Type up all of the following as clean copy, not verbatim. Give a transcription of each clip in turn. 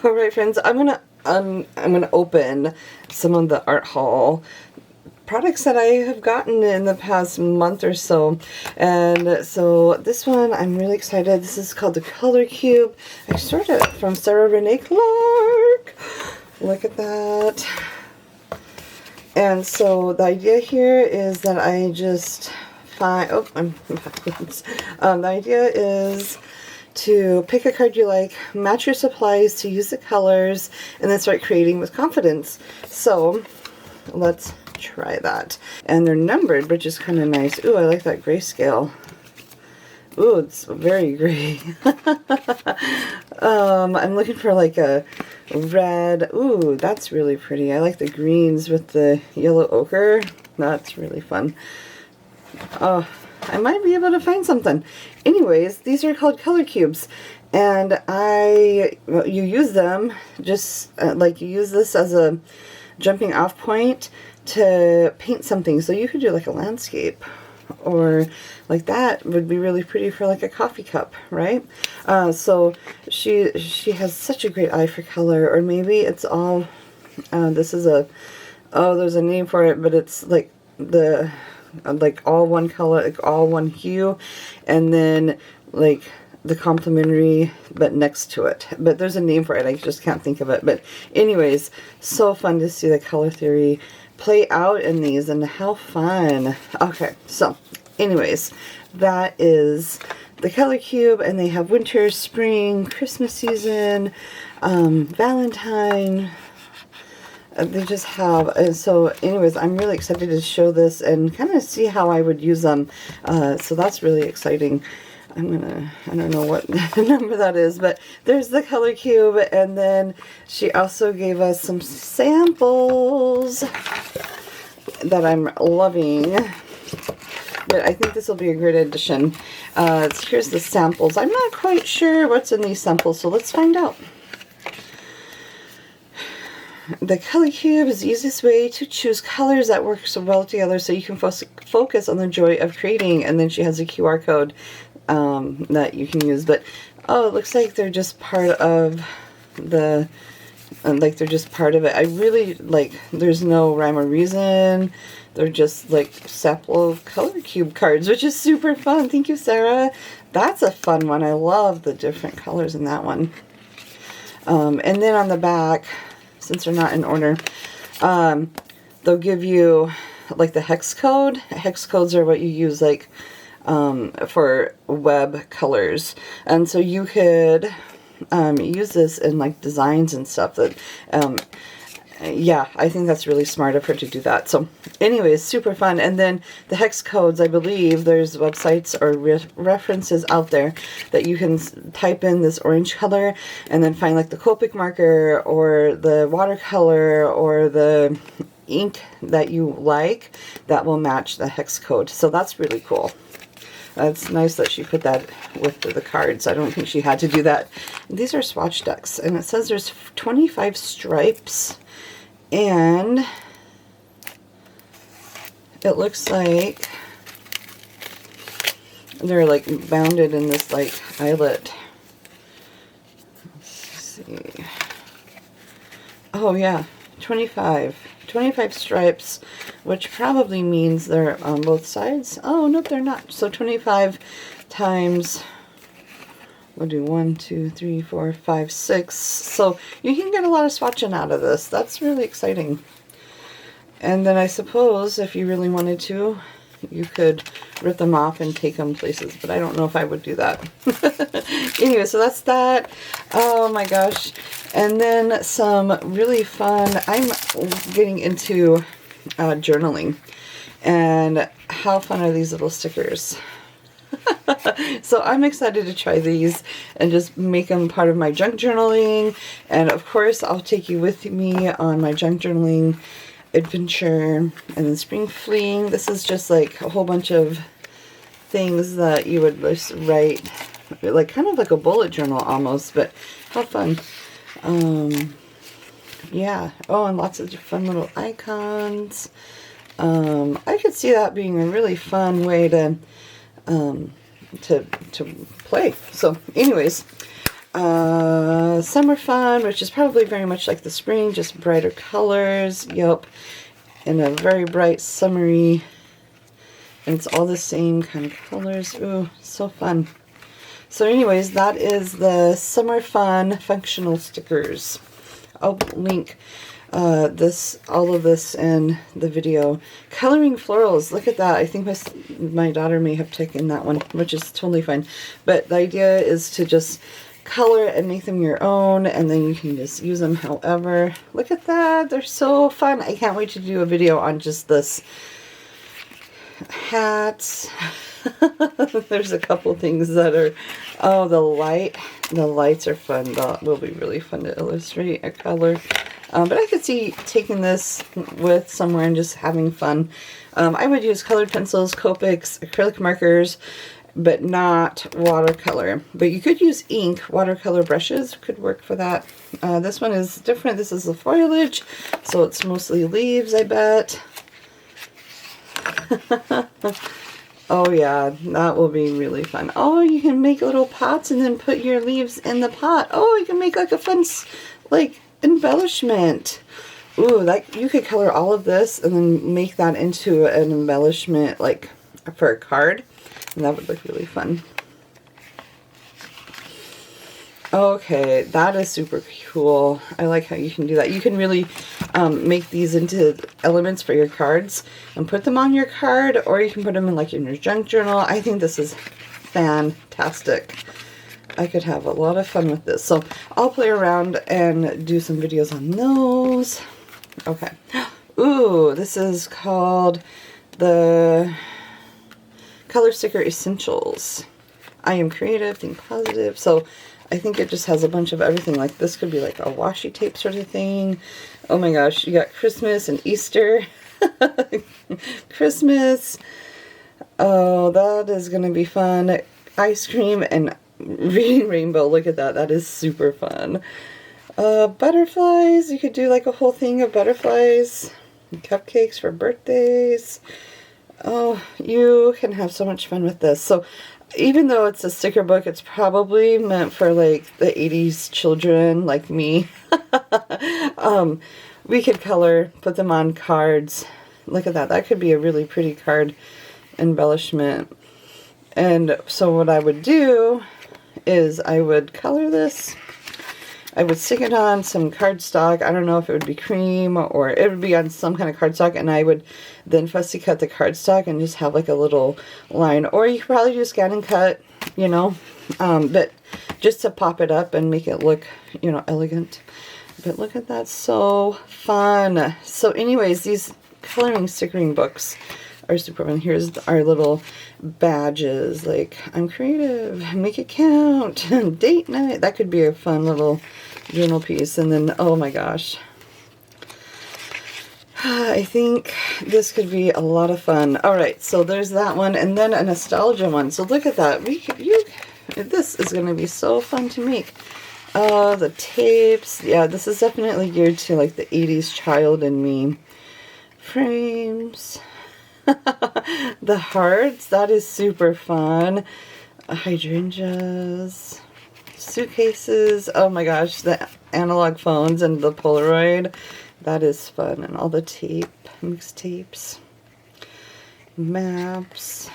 All right, friends, I'm gonna open some of the art haul products that I have gotten in the past month or so. And so this one, I'm really excited. This is called the Color Cube. I started it from Renae Clark. Look at that. And so the idea here is that I just find, oh, I'm backwards. The idea is to pick a card you like, match your supplies to use the colors, and then start creating with confidence. So let's try that. And they're numbered, which is kind of nice. Ooh, I like that grayscale. Ooh, it's very gray. I'm looking for like a red. Ooh, that's really pretty. I like the greens with the yellow ochre. That's really fun. Oh, I might be able to find something. Anyways, these are called color cubes, and you use them just like you use this as a jumping off point to paint something. So you could do like a landscape, or like that would be really pretty for like a coffee cup, right? So she has such a great eye for color. Or maybe it's all this is a, oh, there's a name for it, but it's like the like all one color, like all one hue, and then like the complementary but next to it. But there's a name for it, I just can't think of it. But anyways, so fun to see the color theory play out in these, and how fun. Okay, so anyways, that is the color cube, and they have winter, spring, Christmas season, Valentine. They just have, and so anyways, I'm really excited to show this and kind of see how I would use them. So that's really exciting. I don't know what number that is, but there's the color cube, and then she also gave us some samples that I'm loving. But I think this will be a great addition. Here's the samples. I'm not quite sure what's in these samples, so let's find out. The color cube is the easiest way to choose colors that work so well together, so you can focus on the joy of creating. And then she has a QR code that you can use. But oh, it looks like they're just part of the, like they're just part of it. I really like, there's no rhyme or reason. They're just like sample color cube cards, which is super fun. Thank you, Sarah. That's a fun one. I love the different colors in that one. And then on the back, since they're not in order, they'll give you like the hex code. Hex codes are what you use like for web colors, and so you could use this in like designs and stuff. That yeah, I think that's really smart of her to do that. So anyways, super fun. And then the hex codes, I believe there's websites or references out there that you can type in this orange color and then find like the Copic marker or the watercolor or the ink that you like that will match the hex code. So that's really cool. It's nice that she put that with the cards. I don't think she had to do that. These are swatch decks, and it says there's 25 stripes, and it looks like they're like bounded in this like eyelet. Let's see. Oh yeah, 25 stripes, which probably means they're on both sides. Oh, nope, they're not. So 25 times, we'll do 1, 2, 3, 4, 5, 6. So you can get a lot of swatching out of this. That's really exciting. And then I suppose if you really wanted to, you could rip them off and take them places, but I don't know if I would do that. Anyway, so that's that. Oh my gosh. And then some really fun, I'm getting into journaling. And how fun are these little stickers? So I'm excited to try these and just make them part of my junk journaling. And of course, I'll take you with me on my junk journaling adventure. And then spring fleeing, this is just like a whole bunch of things that you would just write, like kind of like a bullet journal almost, but how fun. Yeah. Oh, and lots of fun little icons. I could see that being a really fun way to play. So anyways, Summer Fun, which is probably very much like the spring, just brighter colors. Yep. In a very bright, summery, and it's all the same kind of colors. Ooh, so fun. So anyways, that is the Summer Fun functional stickers. I'll link all of this in the video. Coloring florals, look at that. I think my daughter may have taken that one, which is totally fine. But the idea is to just color and make them your own, and then you can just use them however. Look at that, they're so fun. I can't wait to do a video on just this. Hats. There's a couple things that are, oh, the lights are fun. That will be really fun to illustrate a color. But I could see taking this with somewhere and just having fun. I would use colored pencils, Copics, acrylic markers, but not watercolor. But you could use ink. Watercolor brushes could work for that. This one is different. This is the foliage, so it's mostly leaves, I bet. Oh yeah, that will be really fun. Oh, you can make little pots and then put your leaves in the pot. Oh, you can make like a fun, like, embellishment. Ooh, like you could color all of this and then make that into an embellishment, like for a card, and that would look really fun. Okay, that is super cool. I like how you can do that. You can really make these into elements for your cards and put them on your card, or you can put them in like in your junk journal. I think this is fantastic. I could have a lot of fun with this. So I'll play around and do some videos on those. Okay. Ooh, this is called the Color Sticker Essentials. I am creative, think positive. So I think it just has a bunch of everything. Like this could be like a washi tape sort of thing. Oh my gosh, you got Christmas and Easter. Christmas. Oh, that is going to be fun. Ice cream and reading rainbow. Look at that. That is super fun. Butterflies. You could do like a whole thing of butterflies. Cupcakes for birthdays. Oh, you can have so much fun with this. So even though it's a sticker book, it's probably meant for like the 80s children like me. We could color, put them on cards. Look at that. That could be a really pretty card embellishment. And so what I would do is I would color this. I would stick it on some cardstock. I don't know if it would be cream or it would be on some kind of cardstock, and I would then fussy cut the cardstock and just have like a little line. Or you could probably do scan and cut, you know, but just to pop it up and make it look, you know, elegant. But look at that, so fun. So anyways, these coloring stickering books are super fun. Here's our little badges, like I'm creative, make it count, date night. That could be a fun little journal piece. And then, oh my gosh, I think this could be a lot of fun. All right, so there's that one, and then a nostalgia one. So look at that. This is going to be so fun to make. The tapes. Yeah, this is definitely geared to like the 80s child in me. Frames. The hearts. That is super fun. Hydrangeas. Suitcases. Oh my gosh, the analog phones and the Polaroid. That is fun. And all the tape. Mixed tapes. Maps.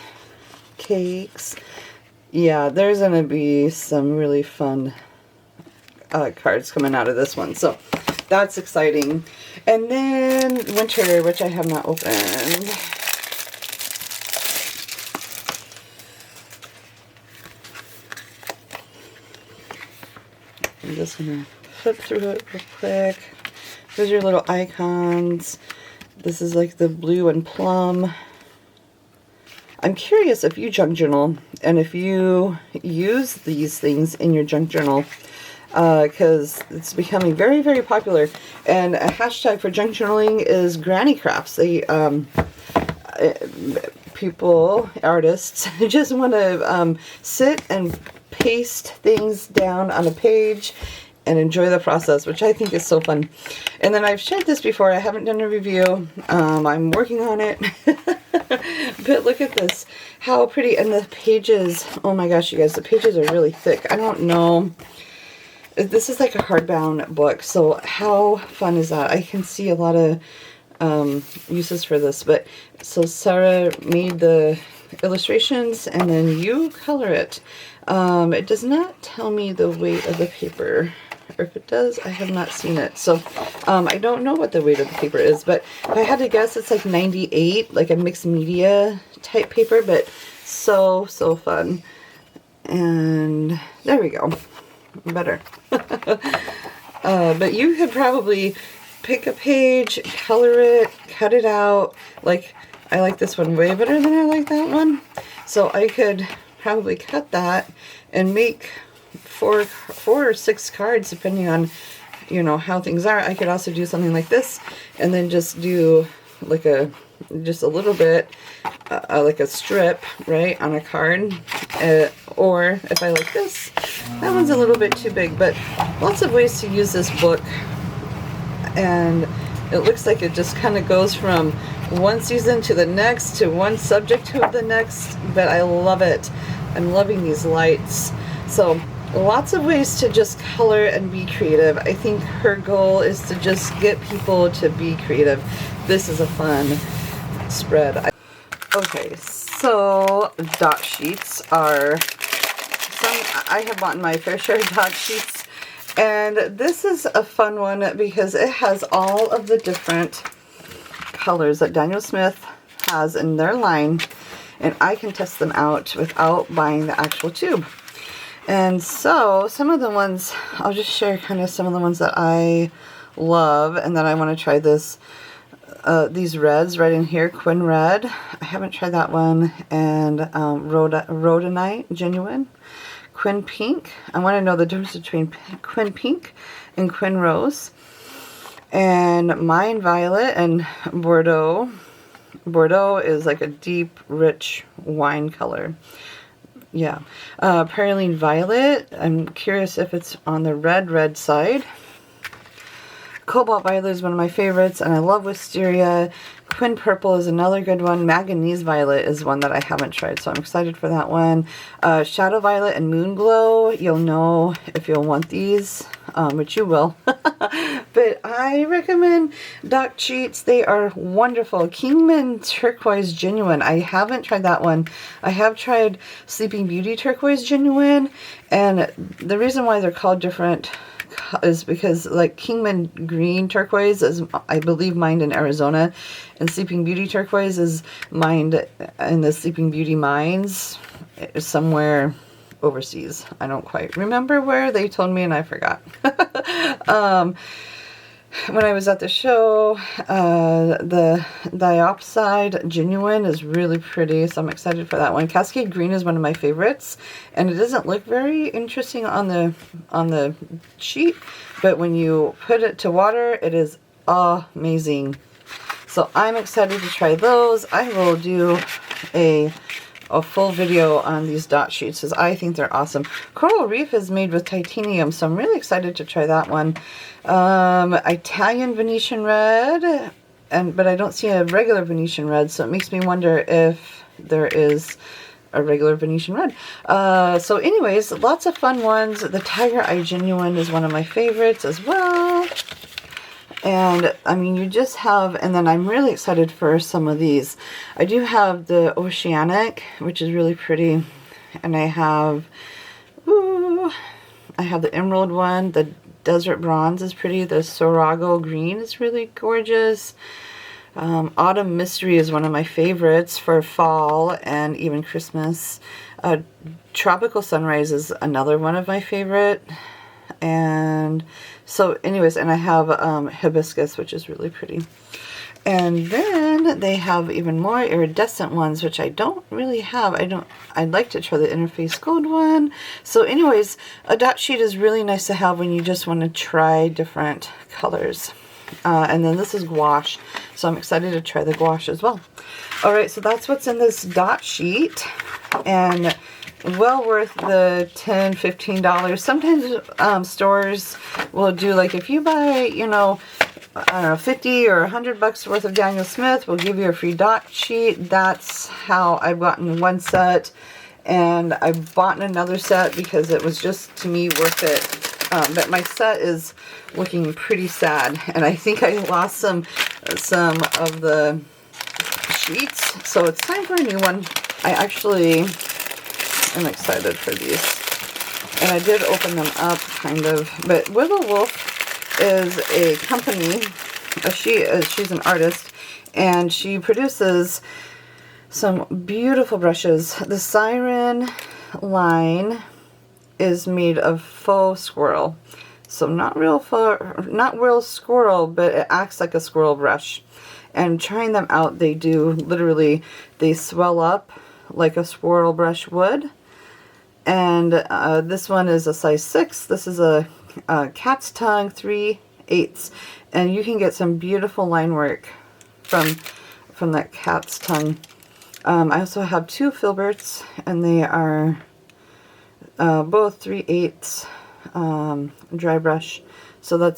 Cakes. Yeah, there's going to be some really fun cards coming out of this one, so that's exciting. And then winter, which I have not opened. I'm just gonna flip through it real quick. There's your little icons. This is like the blue and plum. I'm curious if you junk journal and if you use these things in your junk journal, because it's becoming very, very popular. And a hashtag for junk journaling is granny crafts. They, people, artists, just want to sit and paste things down on a page and enjoy the process, which I think is so fun. And then I've shared this before. I haven't done a review. I'm working on it. But look at this. How pretty. And the pages, oh my gosh, you guys, the pages are really thick. I don't know This is like a hardbound book, so how fun is that? I can see a lot of uses for this. But so Sarah made the illustrations and then you color it. It does not tell me the weight of the paper, or if it does, I have not seen it. So I don't know what the weight of the paper is, but if I had to guess, it's like 98, like a mixed media type paper, but so fun. And there we go. Better. But you could probably pick a page, color it, cut it out. Like, I like this one way better than I like that one. So I could probably cut that and make four or six cards depending on, you know, how things are. I could also do something like this and then just do like just a little bit, like a strip, right, on a card. Or if I like this, that one's a little bit too big, but lots of ways to use this book. And it looks like it just kind of goes from one season to the next, to one subject to the next, but I love it. I'm loving these lights. So lots of ways to just color and be creative. I think her goal is to just get people to be creative. This is a fun spread. Okay, so dot sheets are I have bought my fair share of dot sheets, and this is a fun one because it has all of the different colors that Daniel Smith has in their line, and I can test them out without buying the actual tube. And so some of the ones, I'll just share kind of some of the ones that I love and that I want to try this. These reds right in here, Quinn Red. I haven't tried that one. And Rhodonite Genuine. Quinn Pink. I want to know the difference between Quinn Pink and Quinn Rose. And Mine Violet and Bordeaux. Bordeaux is like a deep, rich wine color. Yeah. Praline Violet. I'm curious if it's on the red side. Cobalt Violet is one of my favorites, and I love Wisteria. Quinn Purple is another good one. Manganese Violet is one that I haven't tried, so I'm excited for that one. Shadow Violet and Moon Glow. You'll know if you'll want these, which you will. But I recommend dot sheets. They are wonderful. Kingman Turquoise Genuine. I haven't tried that one. I have tried Sleeping Beauty Turquoise Genuine, and the reason why they're called different is because like Kingman Green Turquoise is, I believe, mined in Arizona, and Sleeping Beauty Turquoise is mined in the Sleeping Beauty mines somewhere overseas. I don't quite remember where. They told me and I forgot. When I was at the show, the Diopside Genuine is really pretty, so I'm excited for that one. Cascade Green is one of my favorites, and it doesn't look very interesting on the sheet, but when you put it to water, it is amazing. So I'm excited to try those. I will do a full video on these dot sheets because I think they're awesome. Coral Reef is made with titanium, so I'm really excited to try that one. Italian Venetian Red, but I don't see a regular Venetian Red, so it makes me wonder if there is a regular Venetian Red. So anyways, lots of fun ones. The Tiger Eye Genuine is one of my favorites as well. And I mean, you just have, and then I'm really excited for some of these. I do have the Oceanic, which is really pretty. And I have the Emerald one. The Desert Bronze is pretty. The Sorago Green is really gorgeous. Autumn Mystery is one of my favorites for fall and even Christmas. Tropical Sunrise is another one of my favorite. And so anyways, and I have Hibiscus, which is really pretty. And then they have even more iridescent ones, which I don't really have. I'd like to try the Interface Gold one. So anyways, a dot sheet is really nice to have when you just want to try different colors. And then this is gouache, so I'm excited to try the gouache as well. Alright, so that's what's in this dot sheet, and well worth the $10, $15. Sometimes stores will do, like, if you buy, you know, I don't know, 50 or 100 bucks worth of Daniel Smith, we'll give you a free dot sheet. That's how I've gotten one set, and I bought another set because it was just, to me, worth it. But my set is looking pretty sad, and I think I lost some of the sheets, so it's time for a new one. I actually am excited for these, and I did open them up kind of. But Willow Wolf is a company. She's an artist, and she produces some beautiful brushes. The Siren line is made of faux squirrel, so not real squirrel, but it acts like a squirrel brush. And trying them out, they do literally, they swell up like a squirrel brush would. And this one is a size 6. This is a cat's tongue 3/8, and you can get some beautiful line work from that cat's tongue. I also have 2 filberts, and they are both 3/8 dry brush. So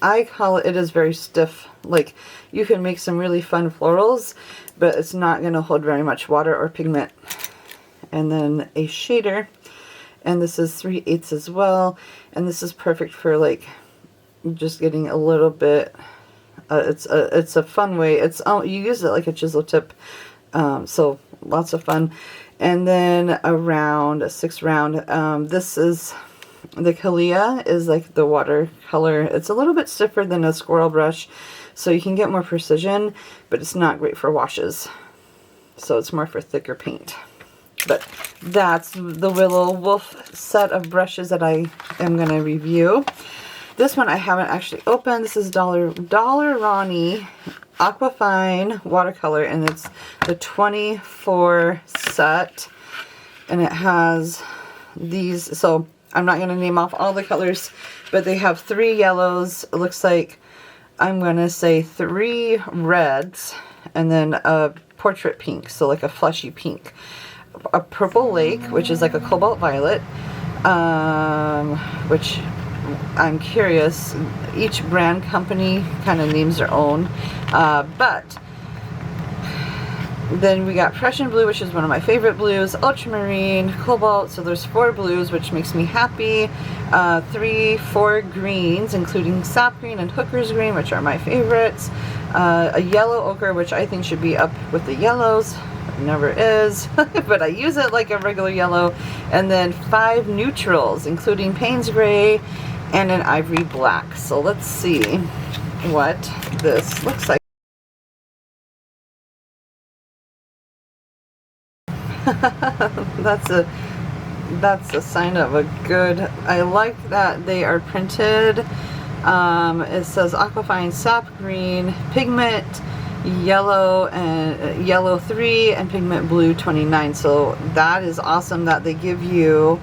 I call it is very stiff. Like, you can make some really fun florals, but it's not going to hold very much water or pigment. And then a shader, and this is 3/8 as well, and this is perfect for like just getting a little bit. It's a fun way. You use it like a chisel tip, so lots of fun. And then a 6 round. This is the Kalia, is like the watercolor. It's a little bit stiffer than a squirrel brush, so you can get more precision, but it's not great for washes. So it's more for thicker paint. But that's the Willow Wolf set of brushes that I am going to review. This one I haven't actually opened. This is Dollar Rowney Aquafine Watercolor, and it's the 24 set. And it has these, so I'm not going to name off all the colors, but they have 3 yellows. It looks like, I'm going to say 3 reds, and then a portrait pink, so like a fleshy pink. A purple lake, which is like a cobalt violet, which I'm curious, each brand company kind of names their own, but then we got Prussian blue, which is one of my favorite blues, ultramarine, cobalt, so there's 4 blues, which makes me happy, 4 greens, including sap green and hooker's green, which are my favorites, a yellow ochre, which I think should be up with the yellows. Never is, but I use it like a regular yellow. And then 5 neutrals, including Payne's Gray and an ivory black. So let's see what this looks like. That's a sign of a good. I like that they are printed. It says Aquafine Sap Green, Pigment Yellow, and Yellow 3, and Pigment Blue 29. So that is awesome that they give you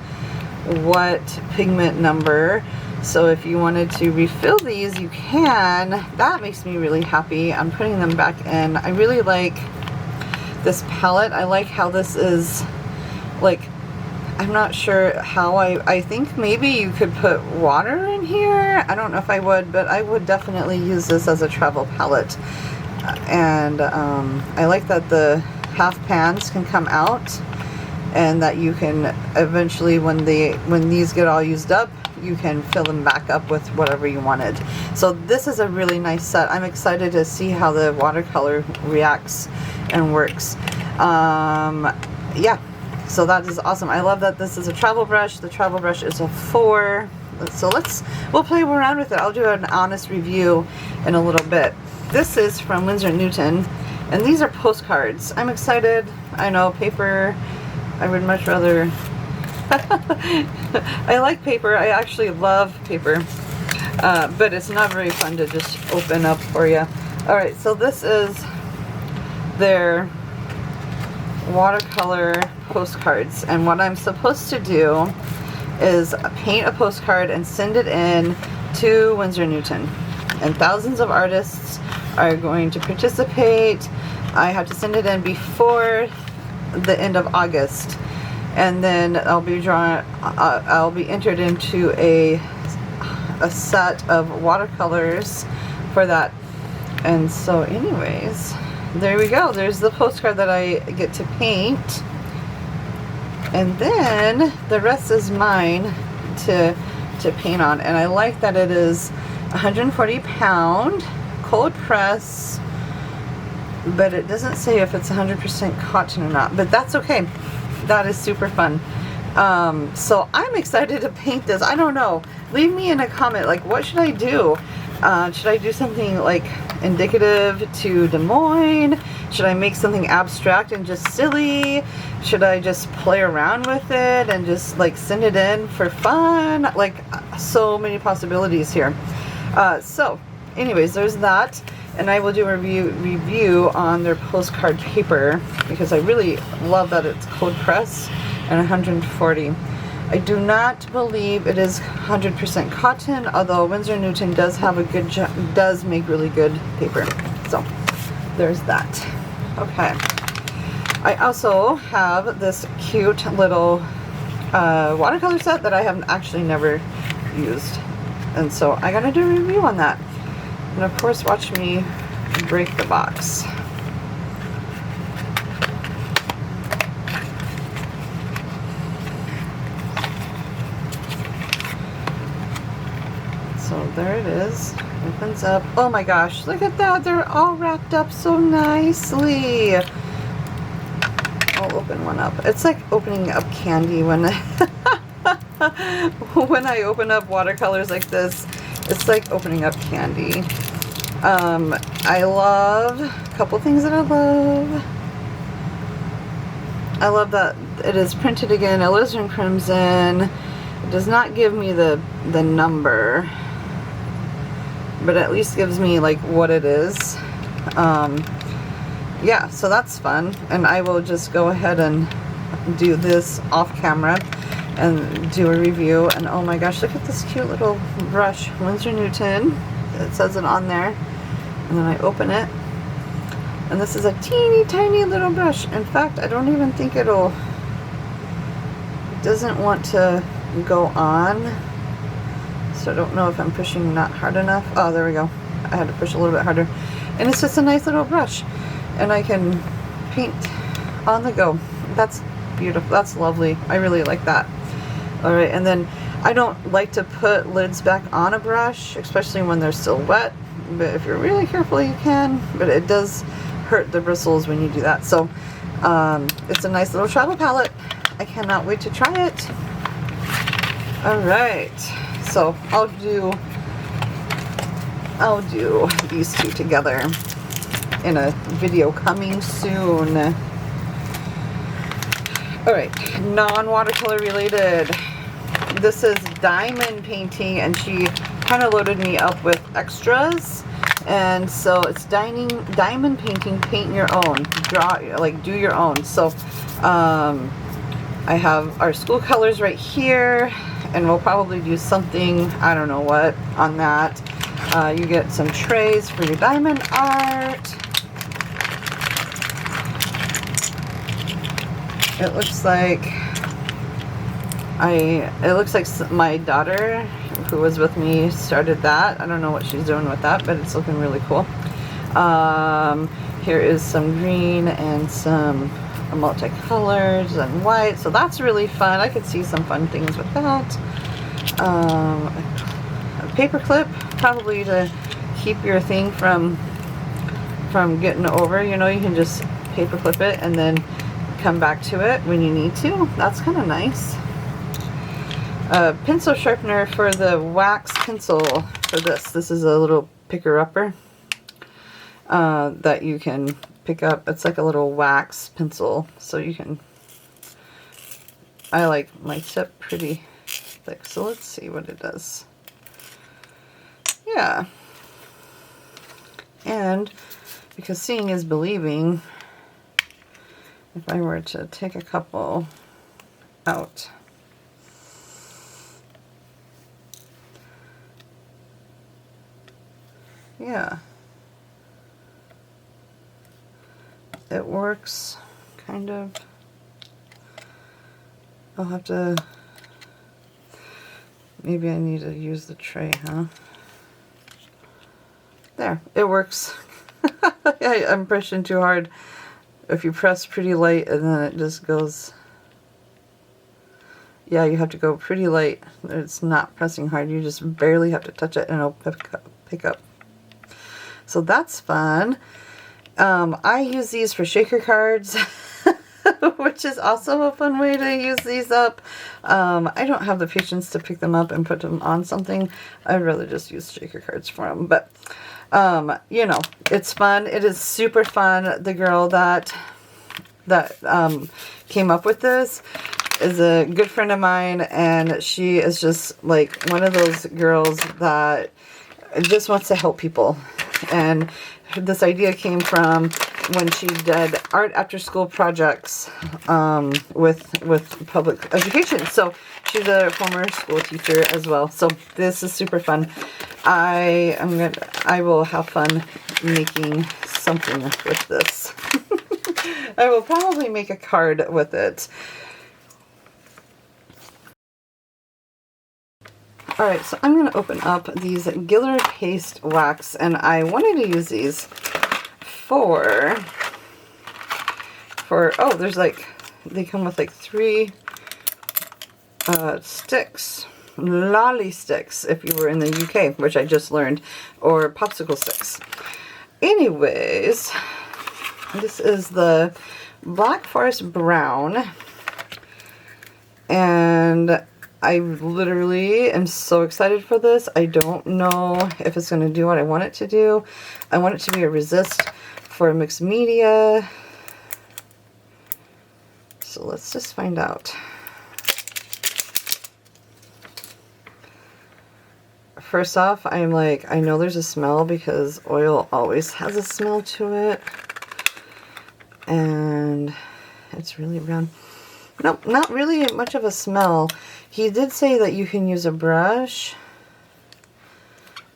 what pigment number. So if you wanted to refill these, you can. That makes me really happy. I'm putting them back in. I really like this palette. I like how this is, like, I'm not sure how I think maybe you could put water in here. I don't know if I would, but I would definitely use this as a travel palette. And I like that the half pans can come out, and that you can eventually, when these get all used up, you can fill them back up with whatever you wanted. So this is a really nice set. I'm excited to see how the watercolor reacts and works. Yeah, so that is awesome. I love that this is a travel brush. The travel brush is a 4. So we'll play around with it. I'll do an honest review in a little bit. This is from Winsor and Newton, and these are postcards. I'm excited. I know, paper, I would much rather. I like paper. I actually love paper, but it's not very fun to just open up for you. Alright, so this is their watercolor postcards, and what I'm supposed to do is paint a postcard and send it in to Winsor and Newton. And thousands of artists are going to participate. I have to send it in before the end of August, and then I'll be entered into a set of watercolors for that. And so anyways, there we go. There's the postcard that I get to paint, and then the rest is mine to to paint on. And I like that it is 140 pound cold press, but it doesn't say if it's 100% cotton or not, but that's okay. That is super fun. So I'm excited to paint this. I don't know. Leave me in a comment, like, what should I do? Should I do something like indicative to Des Moines? Should I make something abstract and just silly? Should I just play around with it and just like send it in for fun? Like, so many possibilities here. So anyways, there's that, and I will do a review on their postcard paper because I really love that it's cold press and 140. I do not believe it is 100% cotton, although Winsor and Newton does have a good does make really good paper. So there's that. Okay. I also have this cute little watercolor set that I have actually never used, and so I gotta do a review on that. And of course, watch me break the box. So there it is. Opens up. Oh my gosh, look at that. They're all wrapped up so nicely. I'll open one up. It's like opening up candy when when I open up watercolors like this. It's like opening up candy. I love a couple things that I love. I love that it is printed again, alizarin crimson. It does not give me the number, but at least gives me like what it is. Yeah, so that's fun, and I will just go ahead and do this off camera and do a review. And oh my gosh, look at this cute little brush, Winsor and Newton. It says it on there, and then I open it, and this is a teeny tiny little brush. In fact, I don't even think it doesn't want to go on, so I don't know if I'm pushing not hard enough. Oh, there we go. I had to push a little bit harder, and it's just a nice little brush, and I can paint on the go. That's beautiful. That's lovely. I really like that. All right, and then I don't like to put lids back on a brush, especially when they're still wet, but if you're really careful you can, but it does hurt the bristles when you do that. So it's a nice little travel palette. I cannot wait to try it. All right, so I'll do these two together in a video coming soon. All right, non-watercolor related. This is diamond painting, and she kind of loaded me up with extras, and so it's diamond painting. Paint your own, draw, like do your own. So I have our school colors right here, and we'll probably do something, I don't know what, on that. You get some trays for your diamond art. It looks like my daughter, who was with me, started that. I don't know what she's doing with that, but it's looking really cool. Here is some green and some multicolors and white, so that's really fun. I could see some fun things with that. A paper clip, probably to keep your thing from getting over. You know, you can just paper clip it and then come back to it when you need to. That's kind of nice. A pencil sharpener for the wax pencil for this. This is a little picker-upper that you can pick up. It's like a little wax pencil, so you can, I like my tip pretty thick, so let's see what it does. Yeah. And because seeing is believing, if I were to take a couple out, yeah, it works kind of. I'll have to, maybe I need to use the tray, huh? There, it works. I'm pushing too hard. If you press pretty light and then it just goes. yeah, you have to go pretty light. It's not pressing hard. You just barely have to touch it and it'll pick up. So that's fun. I use these for shaker cards, which is also a fun way to use these up. I don't have the patience to pick them up and put them on something. I'd rather just use shaker cards for them. But, you know, it's fun. It is super fun. The girl that came up with this is a good friend of mine, and she is just like one of those girls that just wants to help people. And this idea came from when she did art after school projects with public education. So she's a former school teacher as well. So this is super fun. I will have fun making something with this. I will probably make a card with it. Alright, so I'm going to open up these Gilders Past wax, and I wanted to use these for oh, there's like, they come with like 3 sticks, lolly sticks if you were in the UK, which I just learned, or popsicle sticks. Anyways, this is the Black Forest Brown, and I literally am so excited for this. I don't know if it's going to do what I want it to do. I want it to be a resist for mixed media. So let's just find out. First off, I'm like, I know there's a smell because oil always has a smell to it. And it's really brown. Nope, not really much of a smell. He did say that you can use a brush.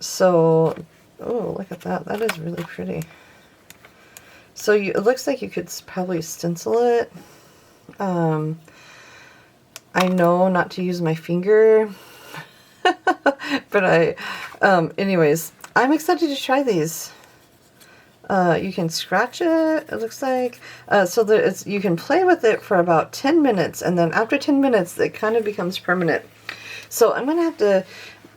So, oh, look at that. That is really pretty. So it looks like you could probably stencil it. I know not to use my finger. But anyways, I'm excited to try these. You can scratch it, it looks like. So that you can play with it for about 10 minutes, and then after 10 minutes, it kind of becomes permanent. So I'm going to have to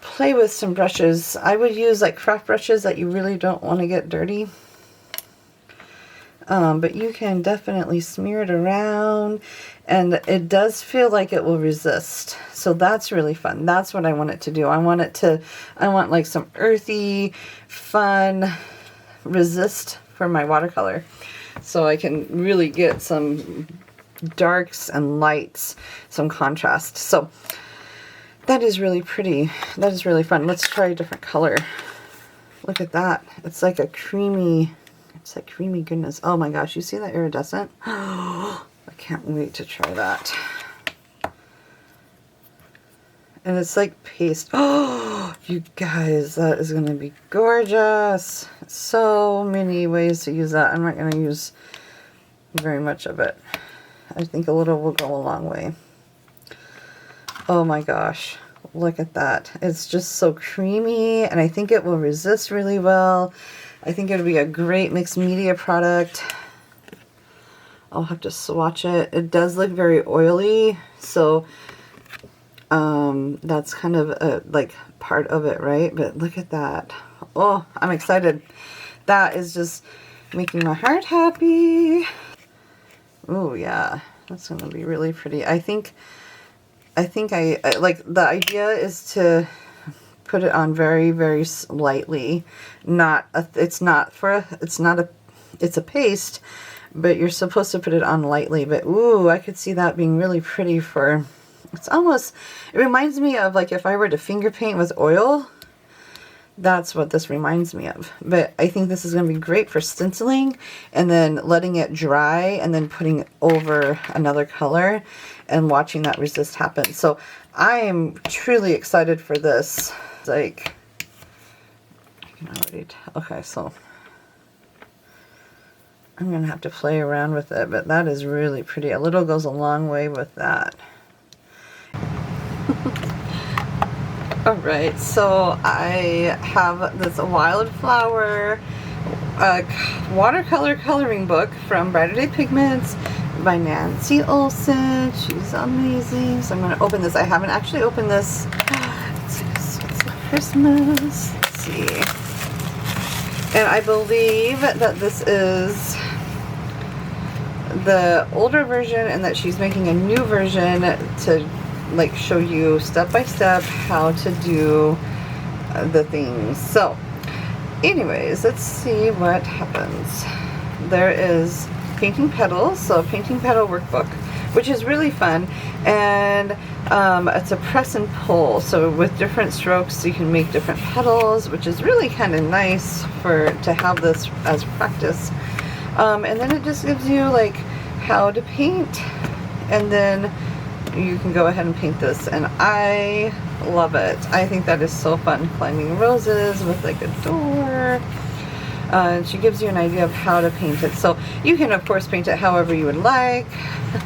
play with some brushes. I would use like craft brushes that you really don't want to get dirty. But you can definitely smear it around, and it does feel like it will resist. So that's really fun. That's what I want it to do. I want like some earthy, fun resist for my watercolor, so I can really get some darks and lights, some contrast. So that is really pretty. That is really fun. Let's try a different color. Look at that. It's like a creamy, it's like creamy goodness. Oh my gosh, you see that iridescent? I can't wait to try that. And it's like paste. Oh, you guys, that is going to be gorgeous. So many ways to use that. I'm not going to use very much of it. I think a little will go a long way. Oh my gosh, look at that. It's just so creamy, and I think it will resist really well. I think it'll be a great mixed media product. I'll have to swatch it. It does look very oily, so that's kind of like part of it, right? But look at that. Oh, I'm excited. That is just making my heart happy. Oh yeah, that's gonna be really pretty. I think I like, the idea is to put it on very, very lightly. It's a paste, but you're supposed to put it on lightly. But ooh, I could see that being really pretty for, it reminds me of like if I were to finger paint with oil. That's what this reminds me of. But I think this is going to be great for stenciling and then letting it dry and then putting over another color and watching that resist happen. So I am truly excited for this. It's like, I can already tell. Okay, so I'm going to have to play around with it, but that is really pretty. A little goes a long way with that. Alright, so I have this wildflower watercolor coloring book from Brighter Day Pigments. by Nancy Olson. She's amazing. So I'm going to open this. I haven't actually opened this. It's Christmas. Let's see. And I believe that this is the older version and that she's making a new version to like show you step by step how to do the things. So anyways, let's see what happens. There is painting petals, so painting petal workbook, which is really fun, and it's a press and pull, so with different strokes you can make different petals, which is really kind of nice to have this as practice. And then it just gives you like how to paint, and then you can go ahead and paint this, and I love it. I think that is so fun, climbing roses with like a door. And she gives you an idea of how to paint it, so you can of course paint it however you would like.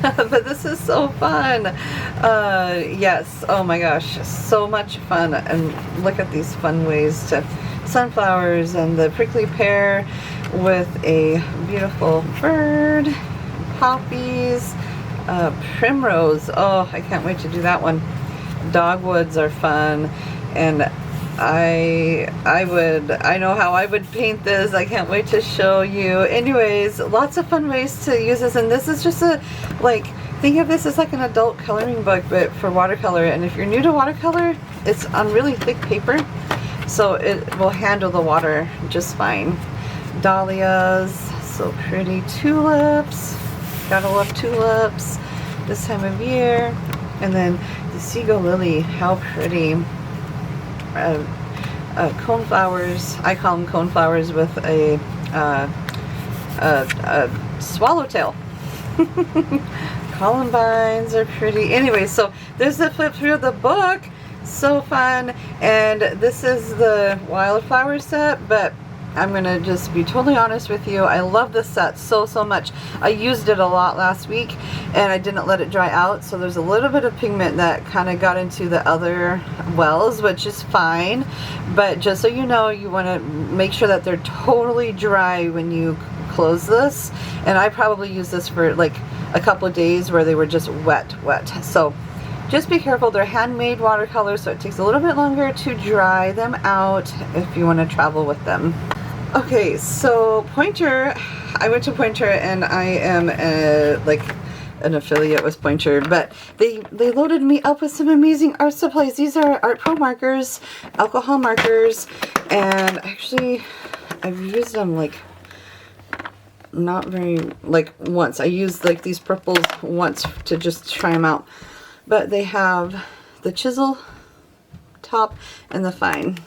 But this is so fun. Yes, oh my gosh, so much fun. And look at these fun ways to sunflowers and the prickly pear with a beautiful bird, poppies, primrose. Oh, I can't wait to do that one. Dogwoods are fun, and I know how I would paint this. I can't wait to show you. Anyways, lots of fun ways to use this, and this is just a, like, think of this as like an adult coloring book, but for watercolor. And if you're new to watercolor, it's on really thick paper, so it will handle the water just fine. Dahlias, so pretty. Tulips, gotta love tulips this time of year. And then the seagull lily, how pretty. Coneflowers, I call them coneflowers with a swallowtail. Columbines are pretty. Anyway, so there's the flip through of the book. So fun. And this is the wildflower set, but I'm gonna just be totally honest with you. I love this set so much. I used it a lot last week and I didn't let it dry out, so there's a little bit of pigment that kind of got into the other wells, which is fine. But just so you know, you want to make sure that they're totally dry when you close this. And I probably used this for like a couple of days where they were just wet. So just be careful. They're handmade watercolors, so it takes a little bit longer to dry them out if you want to travel with them. Okay, so Pointer, I went to Pointer, and I am like an affiliate with Pointer, but they loaded me up with some amazing art supplies. These are Art Pro markers, alcohol markers, and actually I've used them like not very, like once. I used like these purples once to just try them out, but they have the chisel top and the fine,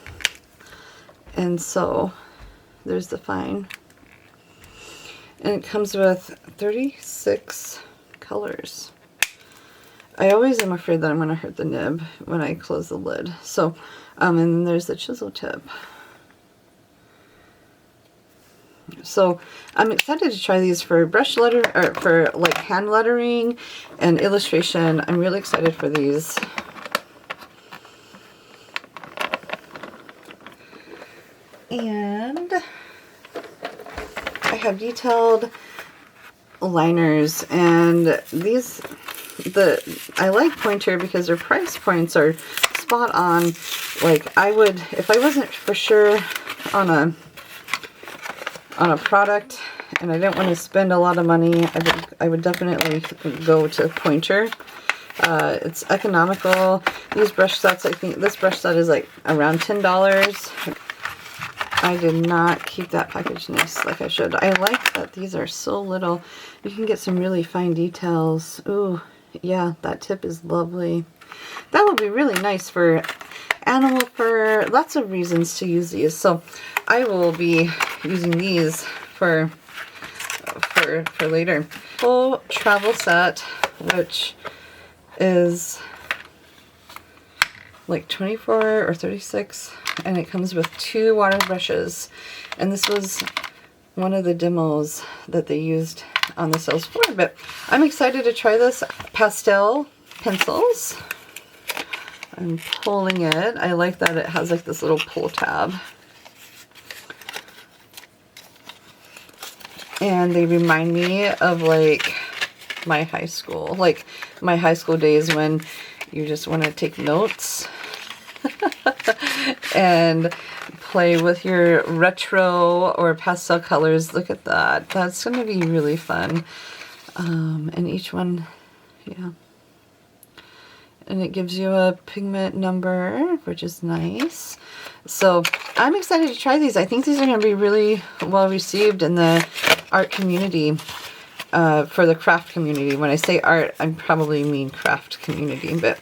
and so there's the fine, and it comes with 36 colors. I always am afraid that I'm going to hurt the nib when I close the lid. So, and then there's the chisel tip. So I'm excited to try these for brush letter, or for like hand lettering and illustration. I'm really excited for these. And I have detailed liners, and these, I like Pointer because their price points are spot on. Like, I would, if I wasn't for sure on a product and I didn't want to spend a lot of money, I would definitely go to Pointer. It's economical. These brush sets, I think this brush set is like around $10. I did not keep that package nice like I should. I like that these are so little. You can get some really fine details. Ooh, yeah, that tip is lovely. That would be really nice for animal fur. Lots of reasons to use these. So I will be using these for later. Full travel set, which is like 24 or 36, and it comes with 2 water brushes, and this was one of the demos that they used on the sales floor. But I'm excited to try this. Pastel pencils, I'm pulling it. I like that it has like this little pull tab, and they remind me of like my high school. Like my high school days when you just want to take notes and play with your retro or pastel colors. Look at that. That's going to be really fun. And each one, yeah. And it gives you a pigment number, which is nice. So I'm excited to try these. I think these are going to be really well received in the art community, for the craft community. When I say art, I probably mean craft community, but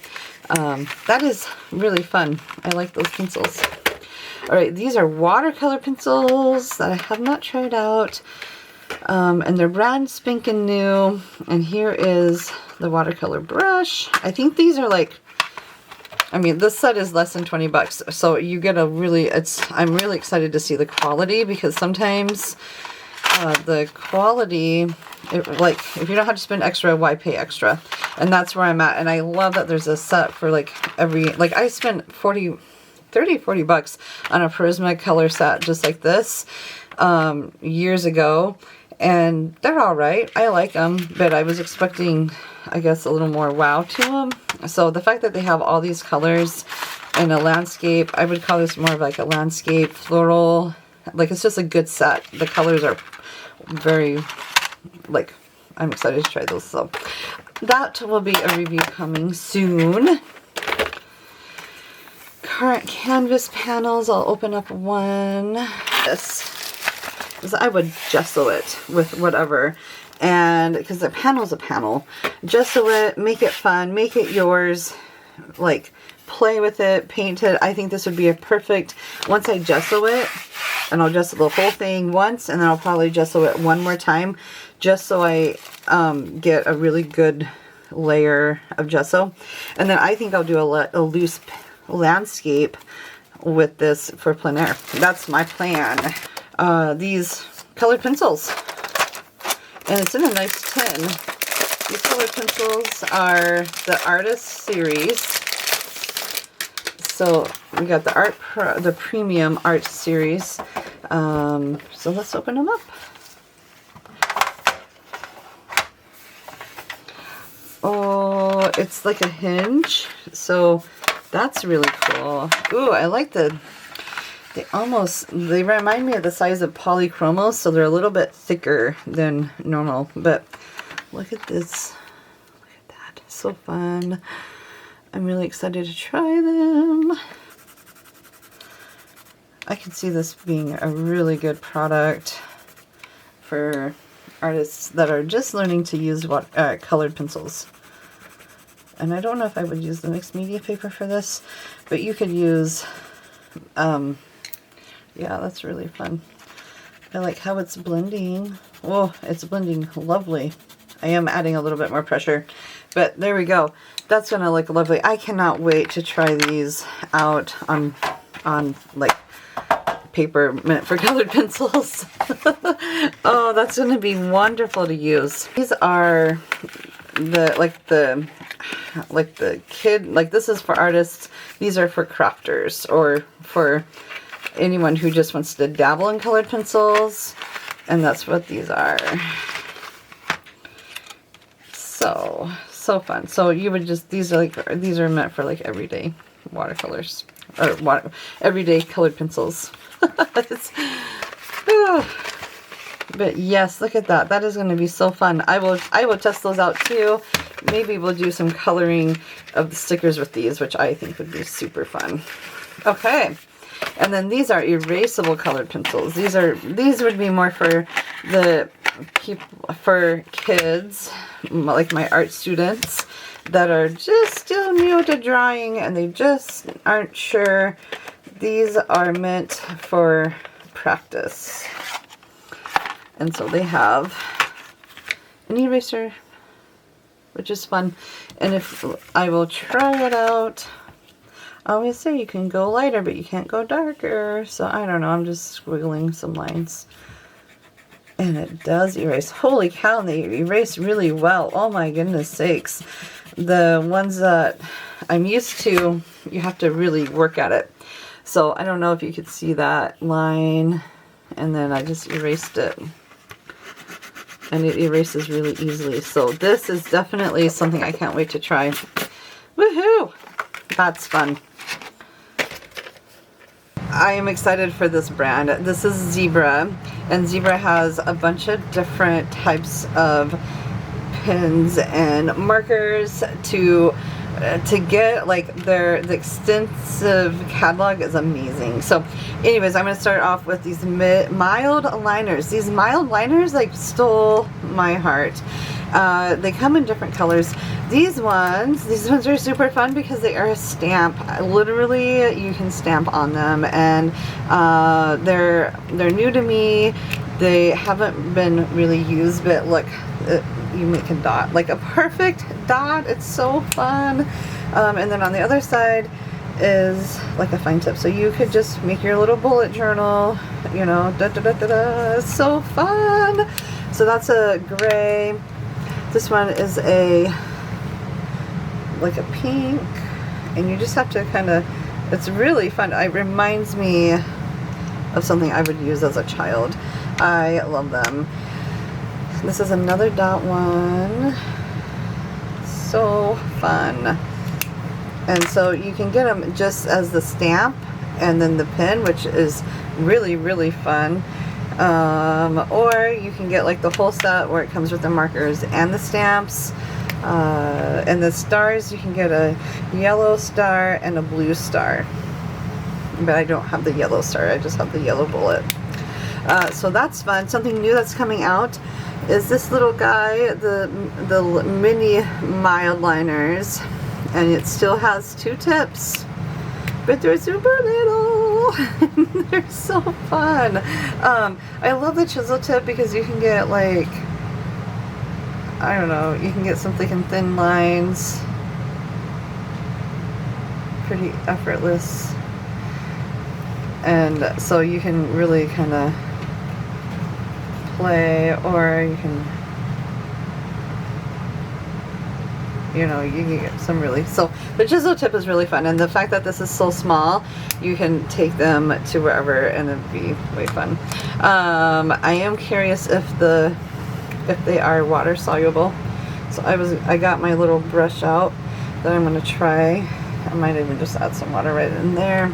that is really fun. I like those pencils. All right, these are watercolor pencils that I have not tried out. And they're brand spanking new. And here is the watercolor brush. I think these are like, I mean, this set is less than 20 bucks. So you get a really, I'm really excited to see the quality, because sometimes the quality, like if you don't have to spend extra, why pay extra? And that's where I'm at. And I love that there's a set for like like I spent 30, 40 bucks on a Prismacolor set just like this years ago. And they're all right. I like them, but I was expecting, I guess, a little more wow to them. So the fact that they have all these colors in a landscape, I would call this more of like a landscape floral. Like, it's just a good set. The colors are very, like, I'm excited to try those. So that will be a review coming soon. Current canvas panels. I'll open up one. This. I would gesso it with whatever, and because the panel's a panel, gesso it, make it fun, make it yours, like play with it, paint it. I think this would be a perfect, once I gesso it, and I'll gesso the whole thing once, and then I'll probably gesso it one more time, just so I get a really good layer of gesso. And then I think I'll do a loose landscape with this for plein air. That's my plan. These colored pencils, and it's in a nice tin. These colored pencils are the Artist series. So we got the premium art series. So let's open them up. Oh, it's like a hinge, so that's really cool. Ooh, I like they remind me of the size of polychromos, so they're a little bit thicker than normal. But look at this. Look at that. So fun. I'm really excited to try them. I can see this being a really good product for artists that are just learning to use colored pencils. And I don't know if I would use the mixed media paper for this, but you could use yeah, that's really fun. I like how it's blending. Oh, it's blending lovely. I am adding a little bit more pressure, but there we go. That's gonna look lovely. I cannot wait to try these out on like paper meant for colored pencils. Oh, that's gonna be wonderful to use. These are the kid, like this is for artists. These are for crafters, or for anyone who just wants to dabble in colored pencils, and that's what these are. So fun. So you would just, these are meant for like everyday watercolors, or everyday colored pencils. But yes, look at that. That is going to be so fun. I will test those out too. Maybe we'll do some coloring of the stickers with these, which I think would be super fun. Okay. And then these are erasable colored pencils. These would be more for the people, for kids, like my art students that are just still new to drawing and they just aren't sure. These are meant for practice. And so they have an eraser, which is fun. And if I will try it out, I always say you can go lighter, but you can't go darker. So I don't know, I'm just squiggling some lines. And it does erase. Holy cow, they erase really well. Oh my goodness sakes. The ones that I'm used to, you have to really work at it. So I don't know if you could see that line. And then I just erased it. and it erases really easily. So this is definitely something I can't wait to try. Woohoo! That's fun. I am excited for this brand. This is Zebra, and Zebra has a bunch of different types of pens and markers to get. Like the extensive catalog is amazing. So anyways, I'm going to start off with these mild liners. These mild liners like stole my heart. They come in different colors. These ones are super fun because they are a stamp. Literally, you can stamp on them, and they're new to me. They haven't been really used, but look, you make a dot, like a perfect dot. It's so fun. And then on the other side is like a fine tip, so you could just make your little bullet journal, you know, da da da da da. It's so fun. So that's a gray. This one is like a pink, and you just have to kind of, it's really fun. It reminds me of something I would use as a child. I love them. This is another dot one. So fun. And so you can get them just as the stamp and then the pen, which is really, really fun. Or you can get like the whole set where it comes with the markers and the stamps. And the stars, you can get a yellow star and a blue star. But I don't have the yellow star, I just have the yellow bullet. So that's fun. Something new that's coming out is this little guy, the mini mild liners. And it still has 2 tips, but they're super little. They're so fun. I love the chisel tip because you can get like, I don't know, you can get some thick and thin lines pretty effortless, and so you can really kind of play, or you can, you know, you can get some really, so the chisel tip is really fun, and the fact that this is so small, you can take them to wherever and it'd be way fun. I am curious if they are water soluble. So I got my little brush out that I'm going to try. I might even just add some water right in there.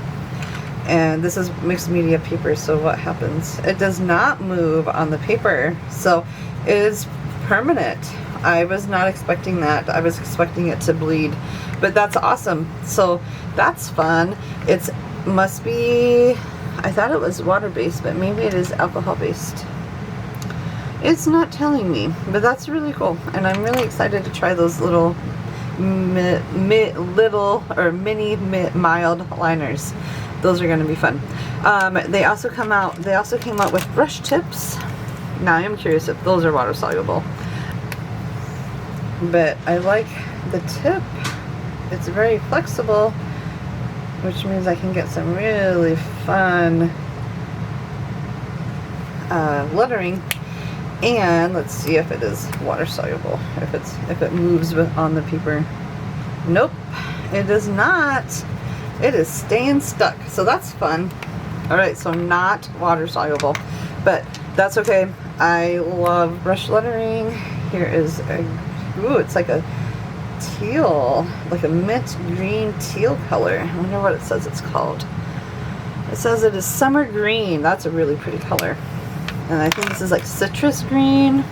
And this is mixed media paper, so what happens? It does not move on the paper, so it is permanent. I was not expecting that. I was expecting it to bleed, but that's awesome. So that's fun. It must be, I thought it was water-based, but maybe it is alcohol-based. It's not telling me, but that's really cool, and I'm really excited to try those little mini mild liners. Those are going to be fun. They also came out with brush tips. Now I am curious if those are water soluble, but I like the tip. It's very flexible, which means I can get some really fun lettering. And let's see if it is water soluble, if it moves on the paper. Nope, it is not. It is staying stuck, so that's fun. All right, so not water soluble, but that's okay. I love brush lettering. Here is it's like a teal, like a mint green teal color. I wonder what it says it's called. It says it is summer green. That's a really pretty color. And I think this is like citrus green.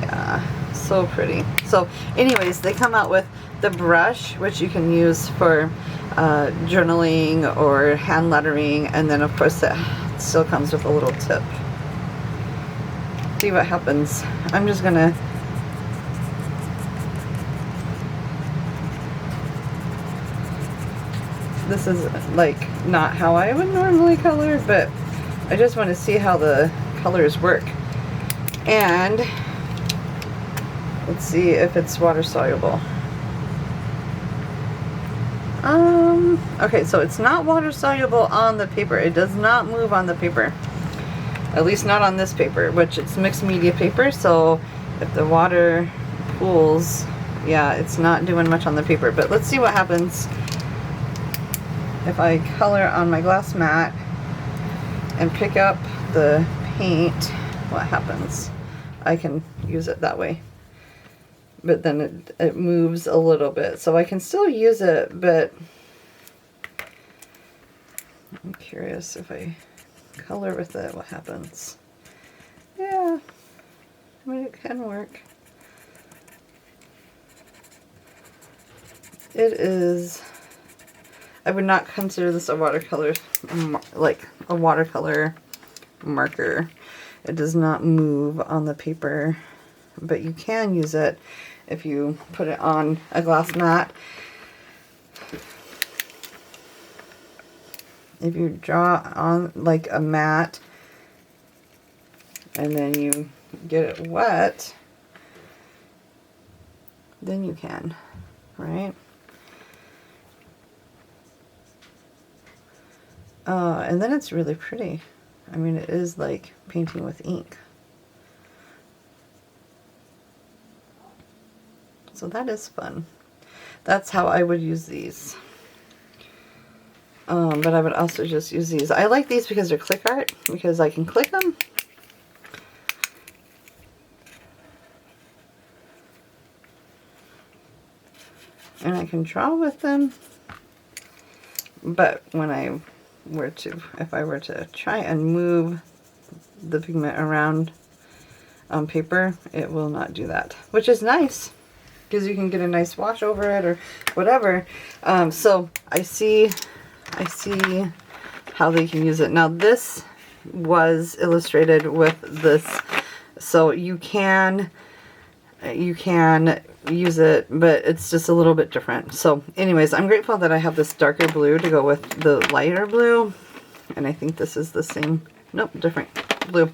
Yeah, so pretty. So anyways, they come out with the brush, which you can use for journaling or hand lettering, and then of course it still comes with a little tip. See what happens. I'm just gonna this is like not how I would normally color, but I just want to see how the colors work. And let's see if it's water soluble. Okay, so it's not water soluble on the paper. It does not move on the paper. At least not on this paper, which it's mixed media paper, so if the water pools, yeah, it's not doing much on the paper. But let's see what happens if I color on my glass mat and pick up the paint, what happens? I can use it that way. But then it moves a little bit. So I can still use it, but I'm curious if I color with it, what happens? Yeah, I mean, it can work. It is, I would not consider this a watercolor, like a watercolor marker. It does not move on the paper, but you can use it if you put it on a glass mat. If you draw on like a mat and then you get it wet, then you can, right? And then it's really pretty. I mean, it is like painting with ink. So that is fun. That's how I would use these. But I would also just use these. I like these because they're click art, because I can click them. And I can draw with them. But when I were to, if I were to try and move the pigment around on paper, it will not do that, which is nice because you can get a nice wash over it or whatever. So I see how they can use it. Now this was illustrated with this, so you can use it, but it's just a little bit different. So anyways, I'm grateful that I have this darker blue to go with the lighter blue, and I think this is the same, nope, different blue.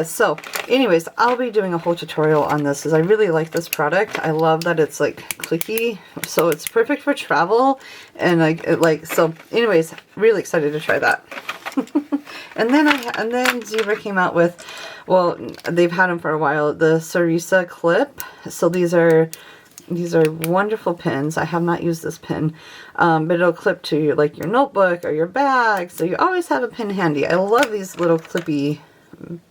So anyways, I'll be doing a whole tutorial on this because I really like this product. I love that it's like clicky, so it's perfect for travel, and so anyways, really excited to try that. and then Zebra came out with, well, they've had them for a while, the Sarisa clip. So these are wonderful pins. I have not used this pin, but it'll clip to like your notebook or your bag, so you always have a pin handy. I love these little clippy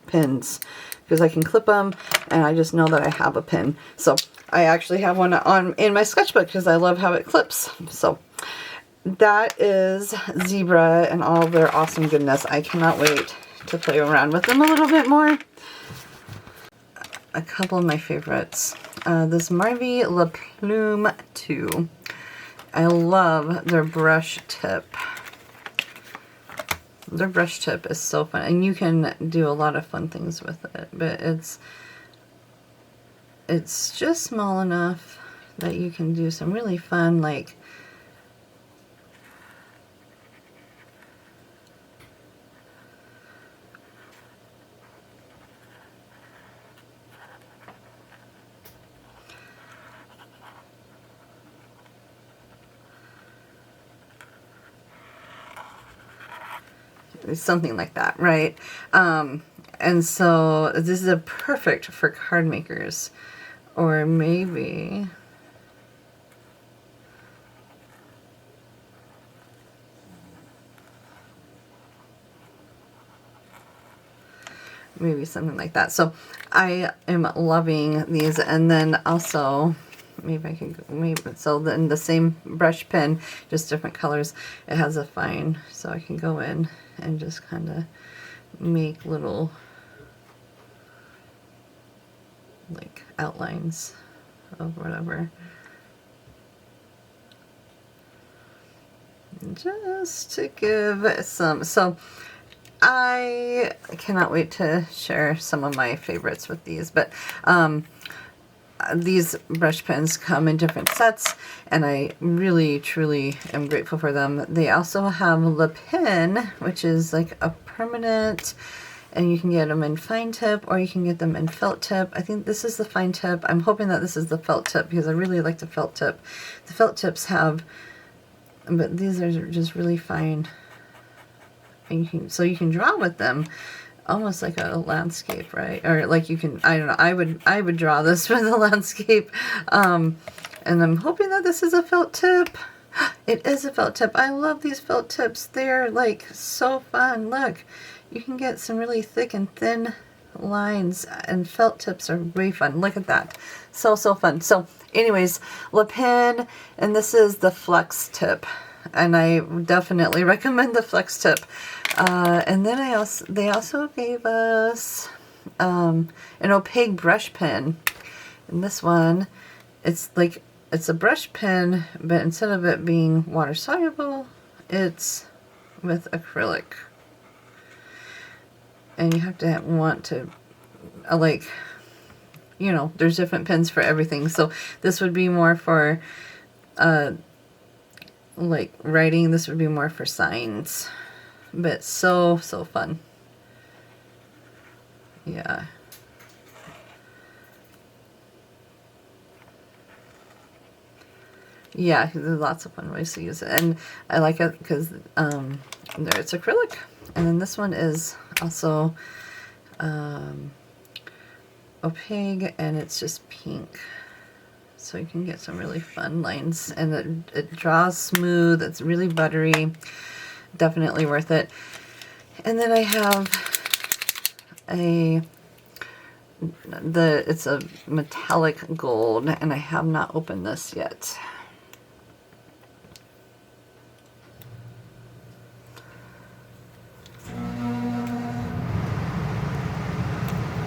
pins because I can clip them and I just know that I have a pin. So I actually have one on in my sketchbook because I love how it clips. So that is Zebra and all their awesome goodness. I cannot wait to play around with them a little bit more. A couple of my favorites. This Marvy La Plume 2. I love their brush tip. Their brush tip is so fun, and you can do a lot of fun things with it, but it's just small enough that you can do some really fun, like, something like that, right? And so this is perfect for card makers, or maybe something like that. So I am loving these. And then also maybe I can go, so then the same brush pen, just different colors. It has a fine, so I can go in and just kind of make little like outlines of whatever, just to give some. So I cannot wait to share some of my favorites with these, but these brush pens come in different sets, and I really truly am grateful for them. They also have Le Pen, which is like a permanent, and you can get them in fine tip or you can get them in felt tip. I think this is the fine tip. I'm hoping that this is the felt tip because I really like the felt tip. The felt tips have, but these are just really fine, and so you can draw with them almost like a landscape, right? Or like you can, I don't know, I would draw this for the landscape. And I'm hoping that this is a felt tip. It is a felt tip. I love these felt tips. They're like so fun. Look, you can get some really thick and thin lines, and felt tips are way fun. Look at that. So fun. So anyways, Le Pen, and this is the flex tip, and I definitely recommend the flex tip. And then they also gave us an opaque brush pen, and this one, it's a brush pen, but instead of it being water soluble, it's with acrylic. And you have to want to, like, you know, there's different pens for everything. So this would be more for, like, writing. This would be more for signs. But so fun. Yeah. Yeah, there's lots of fun ways to use it. And I like it because there it's acrylic. And then this one is also opaque, and it's just pink. So you can get some really fun lines. And it draws smooth. It's really buttery. Definitely worth it. And then I have it's a metallic gold, and I have not opened this yet.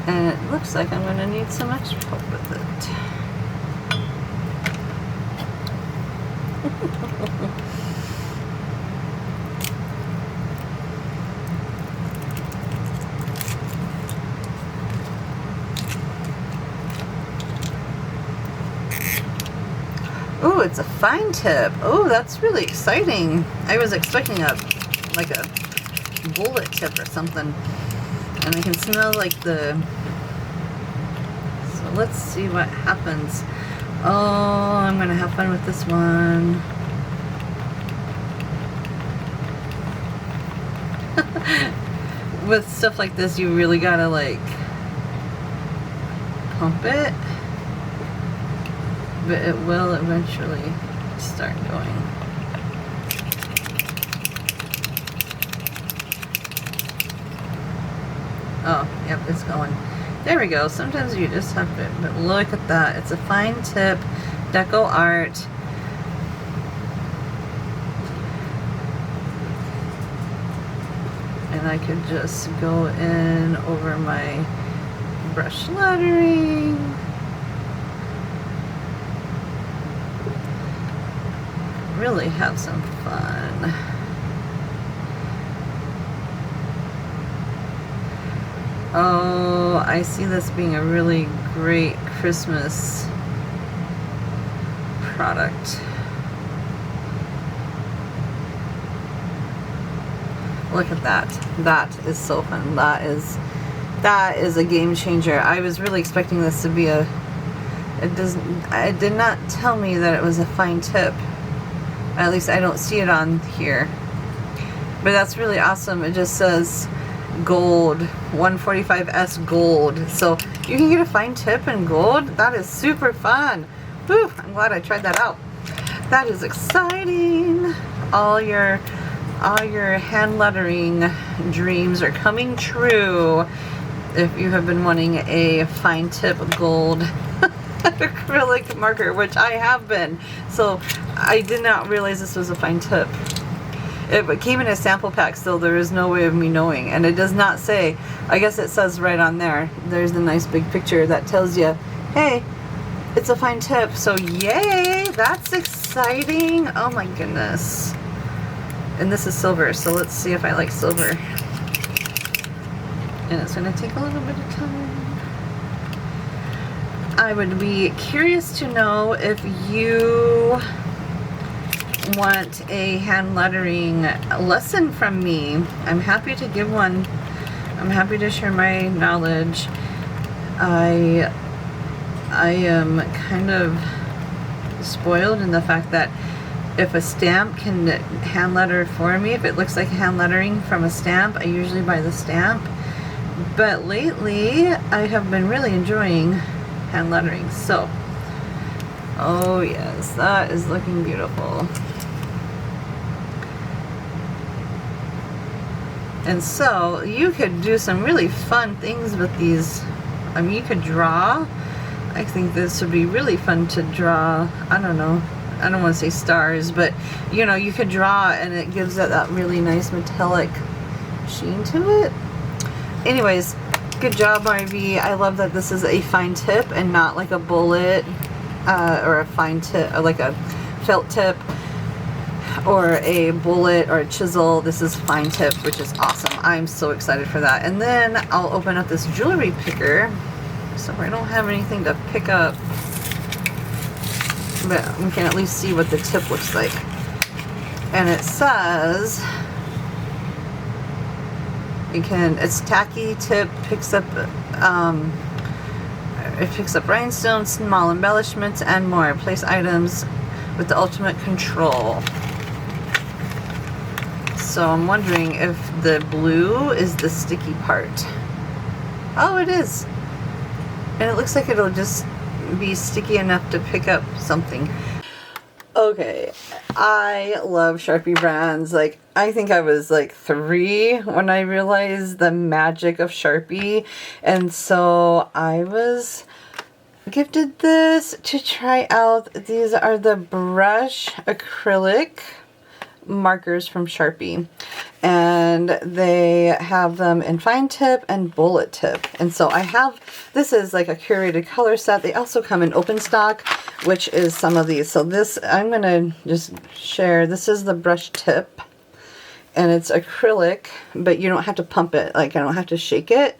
And it looks like I'm going to need some extra help with it. Ooh, it's a fine tip. Oh, that's really exciting. I was expecting like a bullet tip or something. And I can smell like so let's see what happens. Oh, I'm gonna have fun with this one. With stuff like this, you really gotta like pump it, but it will eventually start going. Oh, yep, it's going. There we go. Sometimes you just have to, but look at that. It's a fine tip, deco art. And I could just go in over my brush lettering. Really have some fun. Oh, I see this being a really great Christmas product. Look at that. That is so fun. That is a game changer. I was really expecting this to be it did not tell me that it was a fine tip. At least I don't see it on here. But that's really awesome. It just says gold, 145S gold. So you can get a fine tip in gold. That is super fun. Whew, I'm glad I tried that out. That is exciting. All your hand lettering dreams are coming true if you have been wanting a fine tip gold acrylic marker, which I have been. So I did not realize this was a fine tip. It came in a sample pack, so there is no way of me knowing. And it does not say, I guess it says right on there, there's the nice big picture that tells you, hey, it's a fine tip. So yay, that's exciting. Oh my goodness. And this is silver, so let's see if I like silver. And it's going to take a little bit of time. I would be curious to know if you want a hand lettering lesson from me. I'm happy to give one. I'm happy to share my knowledge. I am kind of spoiled in the fact that if a stamp can hand letter for me, if it looks like hand lettering from a stamp, I usually buy the stamp. But lately, I have been really enjoying hand lettering. So, oh yes, that is looking beautiful. And so you could do some really fun things with these. I mean, you could draw. I think this would be really fun to draw. I don't know. I don't want to say stars, but you know, you could draw and it gives it that really nice metallic sheen to it. Anyways, good job, Marvy. I love that this is a fine tip and not like a bullet or a fine tip, or like a felt tip or a bullet or a chisel. This is fine tip, which is awesome. I'm so excited for that. And then I'll open up this jewelry picker. So I don't have anything to pick up, but we can at least see what the tip looks like. And it says it's tacky tip, picks up it picks up rhinestones, small embellishments, and more. Place items with the ultimate control. So I'm wondering if the blue is the sticky part. Oh, it is. And it looks like it'll just be sticky enough to pick up something. Okay, I love Sharpie brands. Like, I think I was like 3 when I realized the magic of Sharpie. And so I was gifted this to try out. These are the brush acrylic markers from Sharpie, and they have them in fine tip and bullet tip. And so I have, this is like a curated color set. They also come in open stock, which is some of these. So this, I'm gonna just share, this is the brush tip, and it's acrylic, but you don't have to pump it. Like, I don't have to shake it.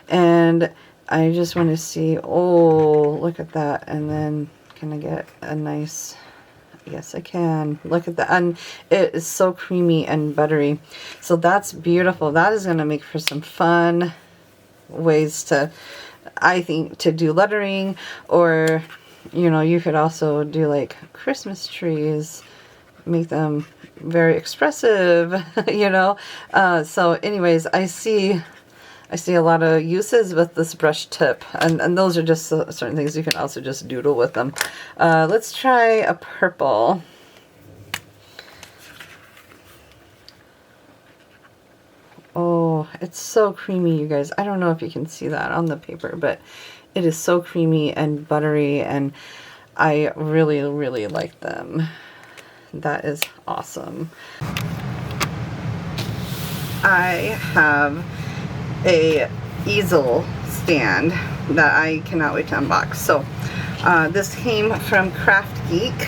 And I just want to see, oh, look at that. And then can I get a nice, yes, I can. Look at that. And it is so creamy and buttery. So that's beautiful. That is going to make for some fun ways to, I think, to do lettering. Or, you know, you could also do like Christmas trees, make them very expressive, you know. So anyways, I see a lot of uses with this brush tip, and those are just certain things you can also just doodle with them. Let's try a purple. Oh, it's so creamy, you guys. I don't know if you can see that on the paper, but it is so creamy and buttery, and I really, really like them. That is awesome. I have a easel stand that I cannot wait to unbox. So this came from Kraft Geek.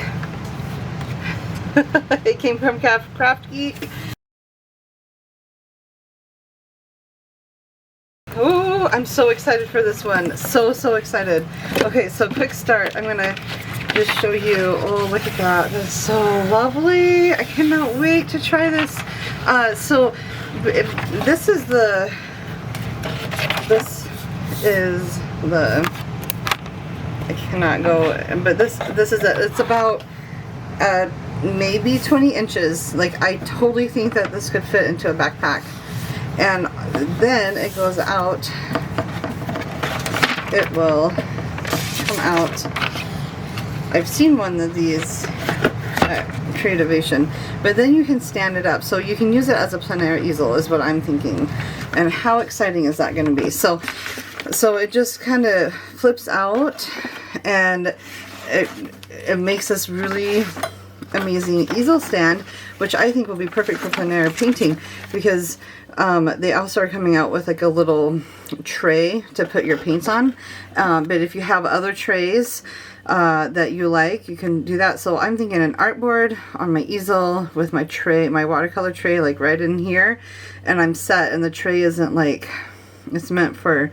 It came from Kraft Geek. Oh, I'm so excited for this one. So excited. Okay, so quick start. I'm gonna just show you. Oh, look at that. That's so lovely. I cannot wait to try this. So this is the I cannot go, but this is it. It's about maybe 20 inches. Like, I totally think that this could fit into a backpack. And then it goes out, it will come out. I've seen one of these at Creativation, but then you can stand it up, so you can use it as a plein air easel is what I'm thinking. And how exciting is that going to be? So it just kind of flips out, and it makes this really amazing easel stand, which I think will be perfect for plein air painting, because they also are coming out with like a little tray to put your paints on. But if you have other trays that you like, you can do that. So I'm thinking an artboard on my easel with my tray, my watercolor tray, like right in here, and I'm set. And the tray isn't like, it's meant for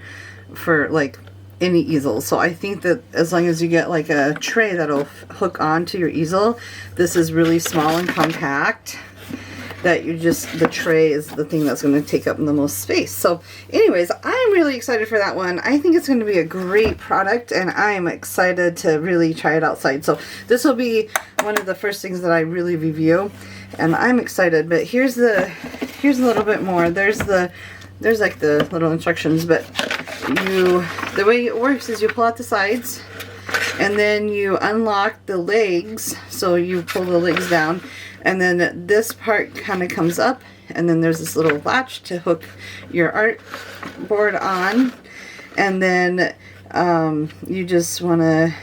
like any easel. So I think that as long as you get like a tray that'll hook onto your easel, this is really small and compact, that you just, the tray is the thing that's going to take up the most space. So anyways, I'm really excited for that one. I think it's going to be a great product, and I'm excited to really try it outside. So this will be one of the first things that I really review, and I'm excited. But here's a little bit more. There's like the little instructions, but the way it works is you pull out the sides, and then you unlock the legs. So you pull the legs down, and then this part kind of comes up, and then there's this little latch to hook your art board on, and then you just want to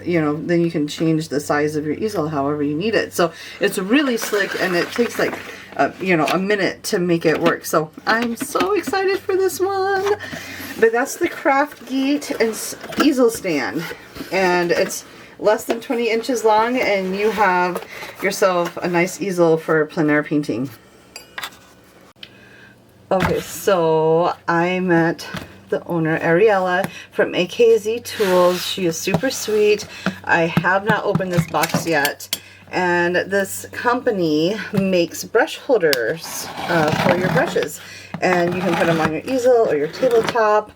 you know, then you can change the size of your easel however you need it. So it's really slick, and it takes like you know, a minute to make it work. So I'm so excited for this one. But that's the Kraft Geek and easel stand, and it's less than 20 inches long, and you have yourself a nice easel for plein air painting. Okay, so I met the owner, Ariella, from AKZ Tools. She is super sweet. I have not opened this box yet. And this company makes brush holders for your brushes. And you can put them on your easel or your tabletop.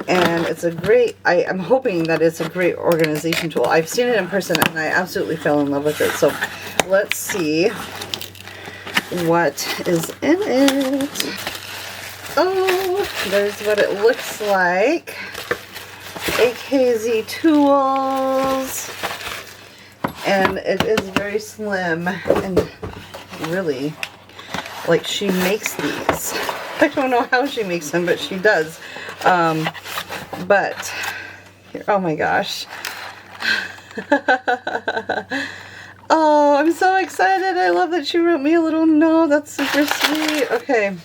And it's a great, I'm hoping that it's a great organization tool. I've seen it in person and I absolutely fell in love with it. So let's see what is in it. Oh, there's what it looks like. AKZ Tools. And it is very slim and really, like, she makes these. I don't know how she makes them, but she does. But, here, oh my gosh. Oh, I'm so excited. I love that she wrote me a little note. That's super sweet. Okay.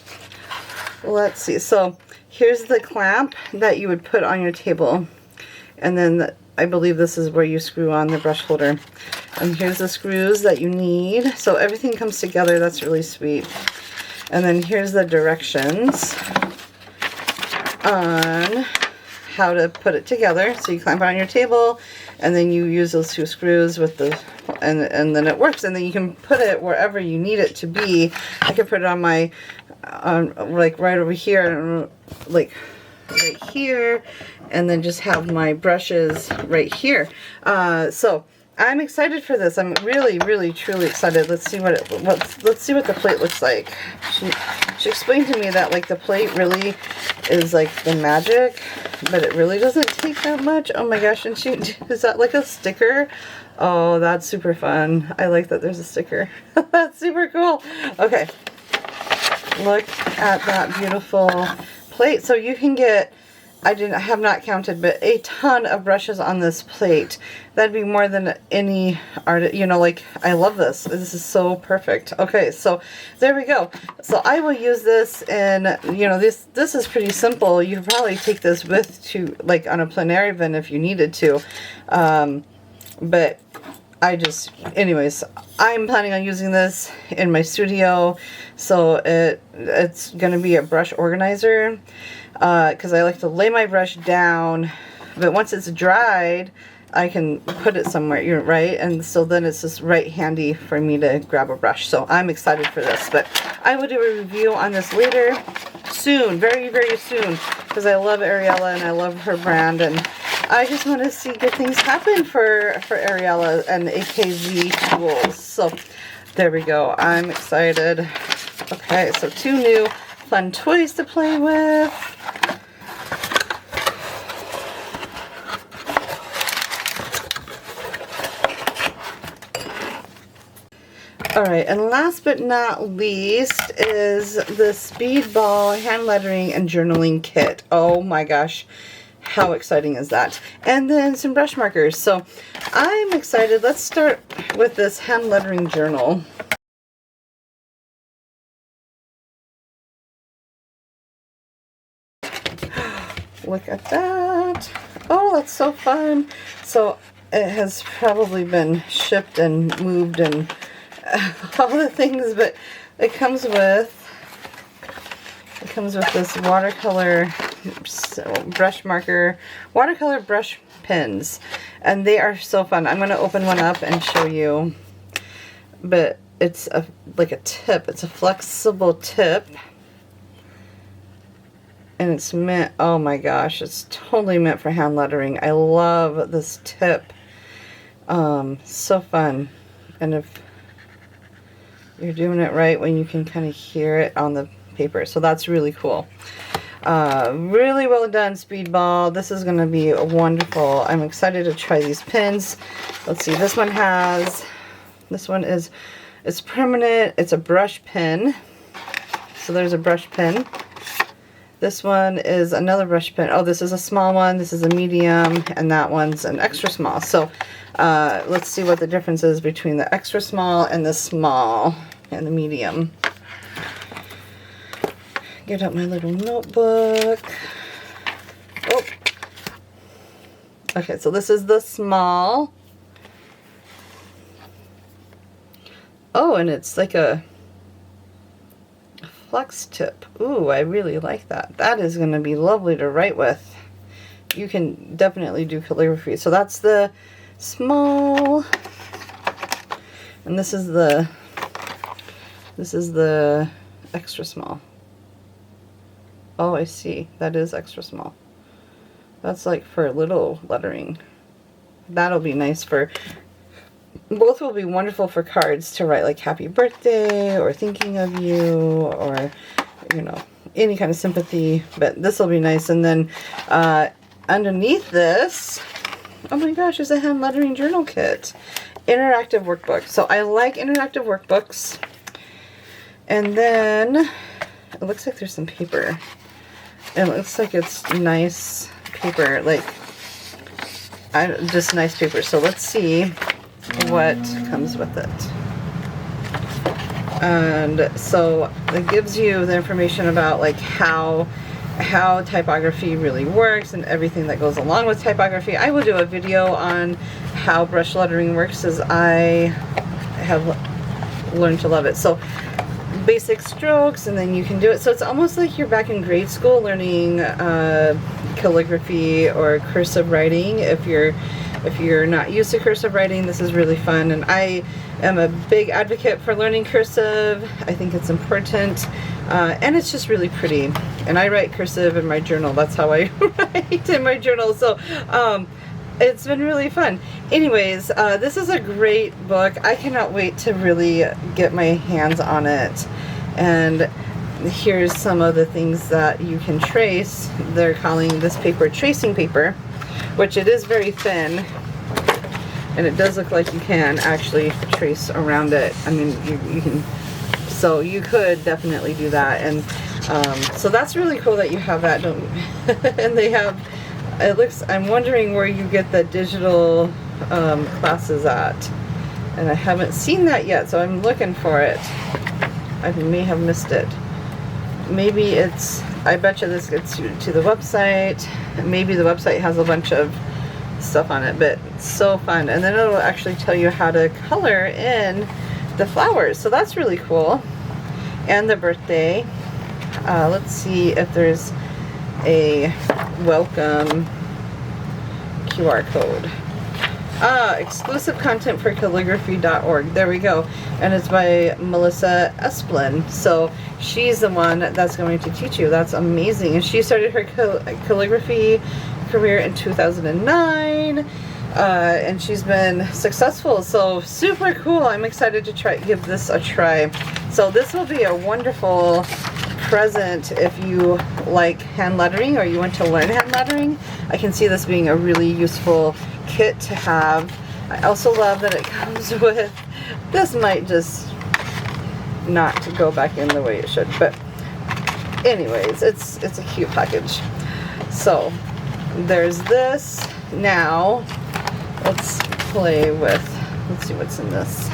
Let's see. So here's the clamp that you would put on your table, and then I believe this is where you screw on the brush holder. And here's the screws that you need. So everything comes together. That's really sweet. And then here's the directions on how to put it together. So you clamp it on your table, and then you use those two screws with the, and then it works. And then you can put it wherever you need it to be. I could put it on my like right over here, like right here, and then just have my brushes right here. So I'm excited for this. I'm really, really, truly excited. Let's see what let's see what the plate looks like. She explained to me that like the plate really is like the magic, but it really doesn't take that much. Oh my gosh! And is that like a sticker? Oh, that's super fun. I like that there's a sticker. That's super cool. Okay. Look at that beautiful plate. So you can get, I have not counted, but a ton of brushes on this plate. That'd be more than any art, you know, like, I love this. This is so perfect. Okay, so there we go. So I will use this, and you know, this is pretty simple. You could probably take this with to, like, on a plein air event if you needed to. But anyways, I'm planning on using this in my studio, so it's going to be a brush organizer, because I like to lay my brush down, but once it's dried, I can put it somewhere, right? And so then it's just right handy for me to grab a brush. So I'm excited for this, but I will do a review on this later, soon, very, very soon, because I love Ariella and I love her brand, and I just want to see good things happen for Ariella and AKZ Tools. So there we go. I'm excited. Okay, so 2 new fun toys to play with. Alright, and last but not least is the Speedball hand lettering and journaling kit. Oh my gosh. How exciting is that? And then some brush markers. So I'm excited. Let's start with this hand lettering journal. Look at that. Oh, that's so fun. So it has probably been shipped and moved and all the things, but it comes with this watercolor brush marker, watercolor brush pens, and they are so fun. I'm going to open one up and show you, but it's like a tip. It's a flexible tip, and it's meant, oh my gosh, it's totally meant for hand lettering. I love this tip. So fun. And if you're doing it right, when you can kind of hear it on the paper, so that's really cool. Really well done, Speedball. This is going to be wonderful. I'm excited to try these pens. Let's see, this one is, it's permanent. It's a brush pen. So there's a brush pen. This one is another brush pen. Oh, this is a small one, this is a medium, and that one's an extra small. So let's see what the difference is between the extra small and the small and the medium. Get out my little notebook. Oh. Okay, so this is the small. Oh, and it's like a flex tip. Ooh, I really like that. That is going to be lovely to write with. You can definitely do calligraphy. So that's the small, and this is the extra small. Oh, I see. That is extra small. That's like for little lettering. That'll be nice for, both will be wonderful for cards to write like happy birthday or thinking of you, or you know, any kind of sympathy, but this will be nice. And then underneath this, oh my gosh, there's a hand lettering journal kit. Interactive workbook. So I like interactive workbooks. And then it looks like there's some paper. It looks like it's nice paper, like just nice paper. So let's see what comes with it. And so it gives you the information about like how typography really works and everything that goes along with typography. I will do a video on how brush lettering works, as I have learned to love it. So basic strokes, and then you can do it. So it's almost like you're back in grade school learning calligraphy or cursive writing. If you're not used to cursive writing, this is really fun. And I am a big advocate for learning cursive. I think it's important, and it's just really pretty. And I write cursive in my journal. That's how I write in my journal. So it's been really fun. Anyways, this is a great book. I cannot wait to really get my hands on it. And here's some of the things that you can trace. They're calling this paper tracing paper, which it is very thin, and it does look like you can actually trace around it. I mean, you can, so you could definitely do that. And so that's really cool that you have that. And they have, it looks, I'm wondering where you get the digital classes at, and I haven't seen that yet, so I'm looking for it. I may have missed it. Maybe it's, I bet you this gets you to the website. Maybe the website has a bunch of stuff on it, but it's so fun. And then it'll actually tell you how to color in the flowers, so that's really cool. And the birthday. Let's see if there's a welcome QR code. Exclusive content for calligraphy.org. There we go. And it's by Melissa Esplin. So she's the one that's going to teach you. That's amazing. And she started her calligraphy career in 2009. And she's been successful. So super cool. I'm excited to give this a try. So this will be a wonderful present if you like hand lettering or you want to learn hand lettering. I can see this being a really useful kit to have. I also love that it comes with, this might just not go back in the way it should, but anyways, it's a cute package. So there's this. Now let's play with, let's see what's in this.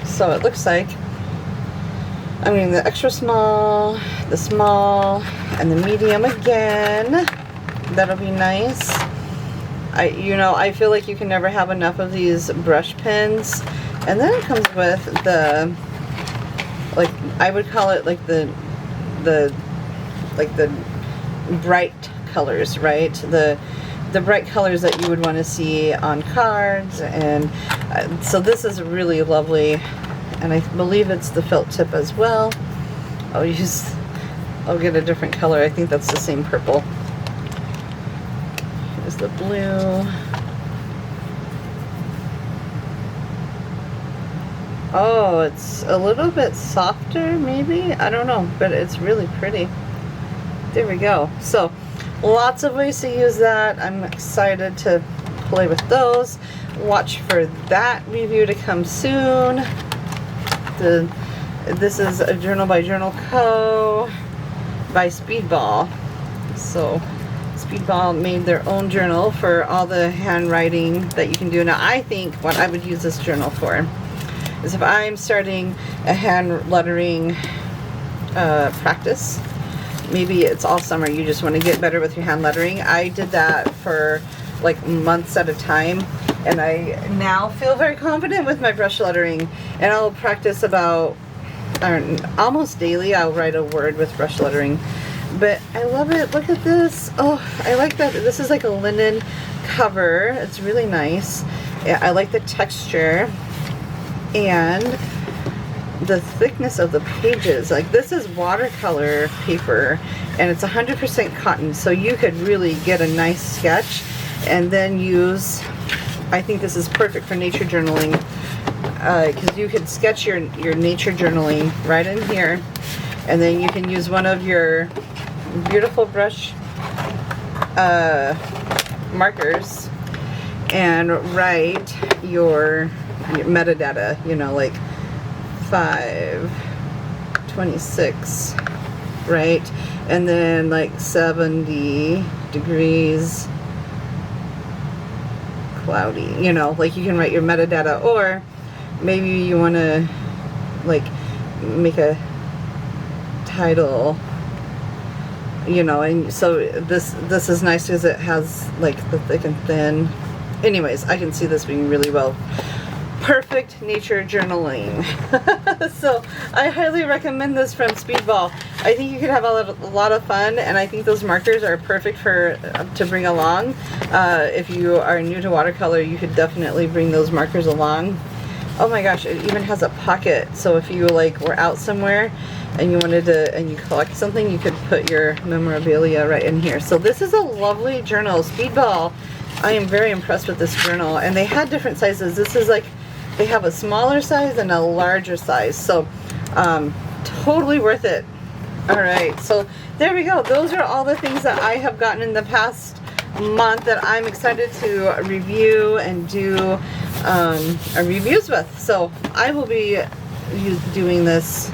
So it looks like, I mean, the extra small, the small, and the medium again. That'll be nice. I feel like you can never have enough of these brush pens. And then it comes with the, like, I would call it like the bright colors, right? The bright colors that you would want to see on cards. And so this is really lovely. And I believe it's the felt tip as well. I'll get a different color. I think that's the same purple. Here's the blue. Oh, it's a little bit softer maybe. I don't know, but it's really pretty. There we go. So lots of ways to use that. I'm excited to play with those. Watch for that review to come soon. This is a Journal by Journal Co. by Speedball. So Speedball made their own journal for all the handwriting that you can do. Now I think what I would use this journal for is if I'm starting a hand lettering practice. Maybe it's all summer, you just want to get better with your hand lettering. I did that for like months at a time, and I now feel very confident with my brush lettering, and I'll practice about almost daily. I'll write a word with brush lettering, but I love it. Look at this. Oh, I like that. This is like a linen cover. It's really nice. I like the texture and the thickness of the pages. Like, this is watercolor paper, and it's 100% cotton, so you could really get a nice sketch and then use, I think this is perfect for nature journaling, because you could sketch your nature journaling right in here, and then you can use one of your beautiful brush markers and write your metadata, you know, like 526, right? And then like 70 degrees cloudy, you know, like you can write your metadata, or maybe you want to like make a title, you know, and so this is nice because it has like the thick and thin. Anyways, I can see this being really well. Perfect nature journaling. So I highly recommend this from Speedball. I think you could have a lot of fun, and I think those markers are perfect for to bring along. If you are new to watercolor, you could definitely bring those markers along. Oh my gosh, it even has a pocket, so if you like were out somewhere and you wanted to, and you collect something, you could put your memorabilia right in here. So this is a lovely journal. Speedball, I am very impressed with this journal, and they had different sizes. This is like, they have a smaller size and a larger size, so totally worth it. All right, so there we go. Those are all the things that I have gotten in the past month that I'm excited to review and do reviews with. So I will be doing this.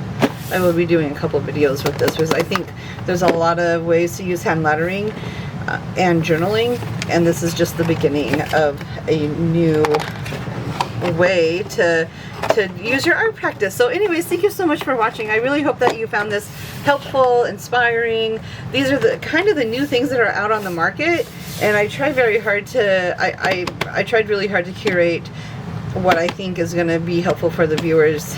I will be doing a couple of videos with this, because I think there's a lot of ways to use hand lettering and journaling, and this is just the beginning of a new way to use your art practice. So anyways, thank you so much for watching. I really hope that you found this helpful, inspiring. These are the kind of the new things that are out on the market, and I try very hard to I tried really hard to curate what I think is going to be helpful for the viewers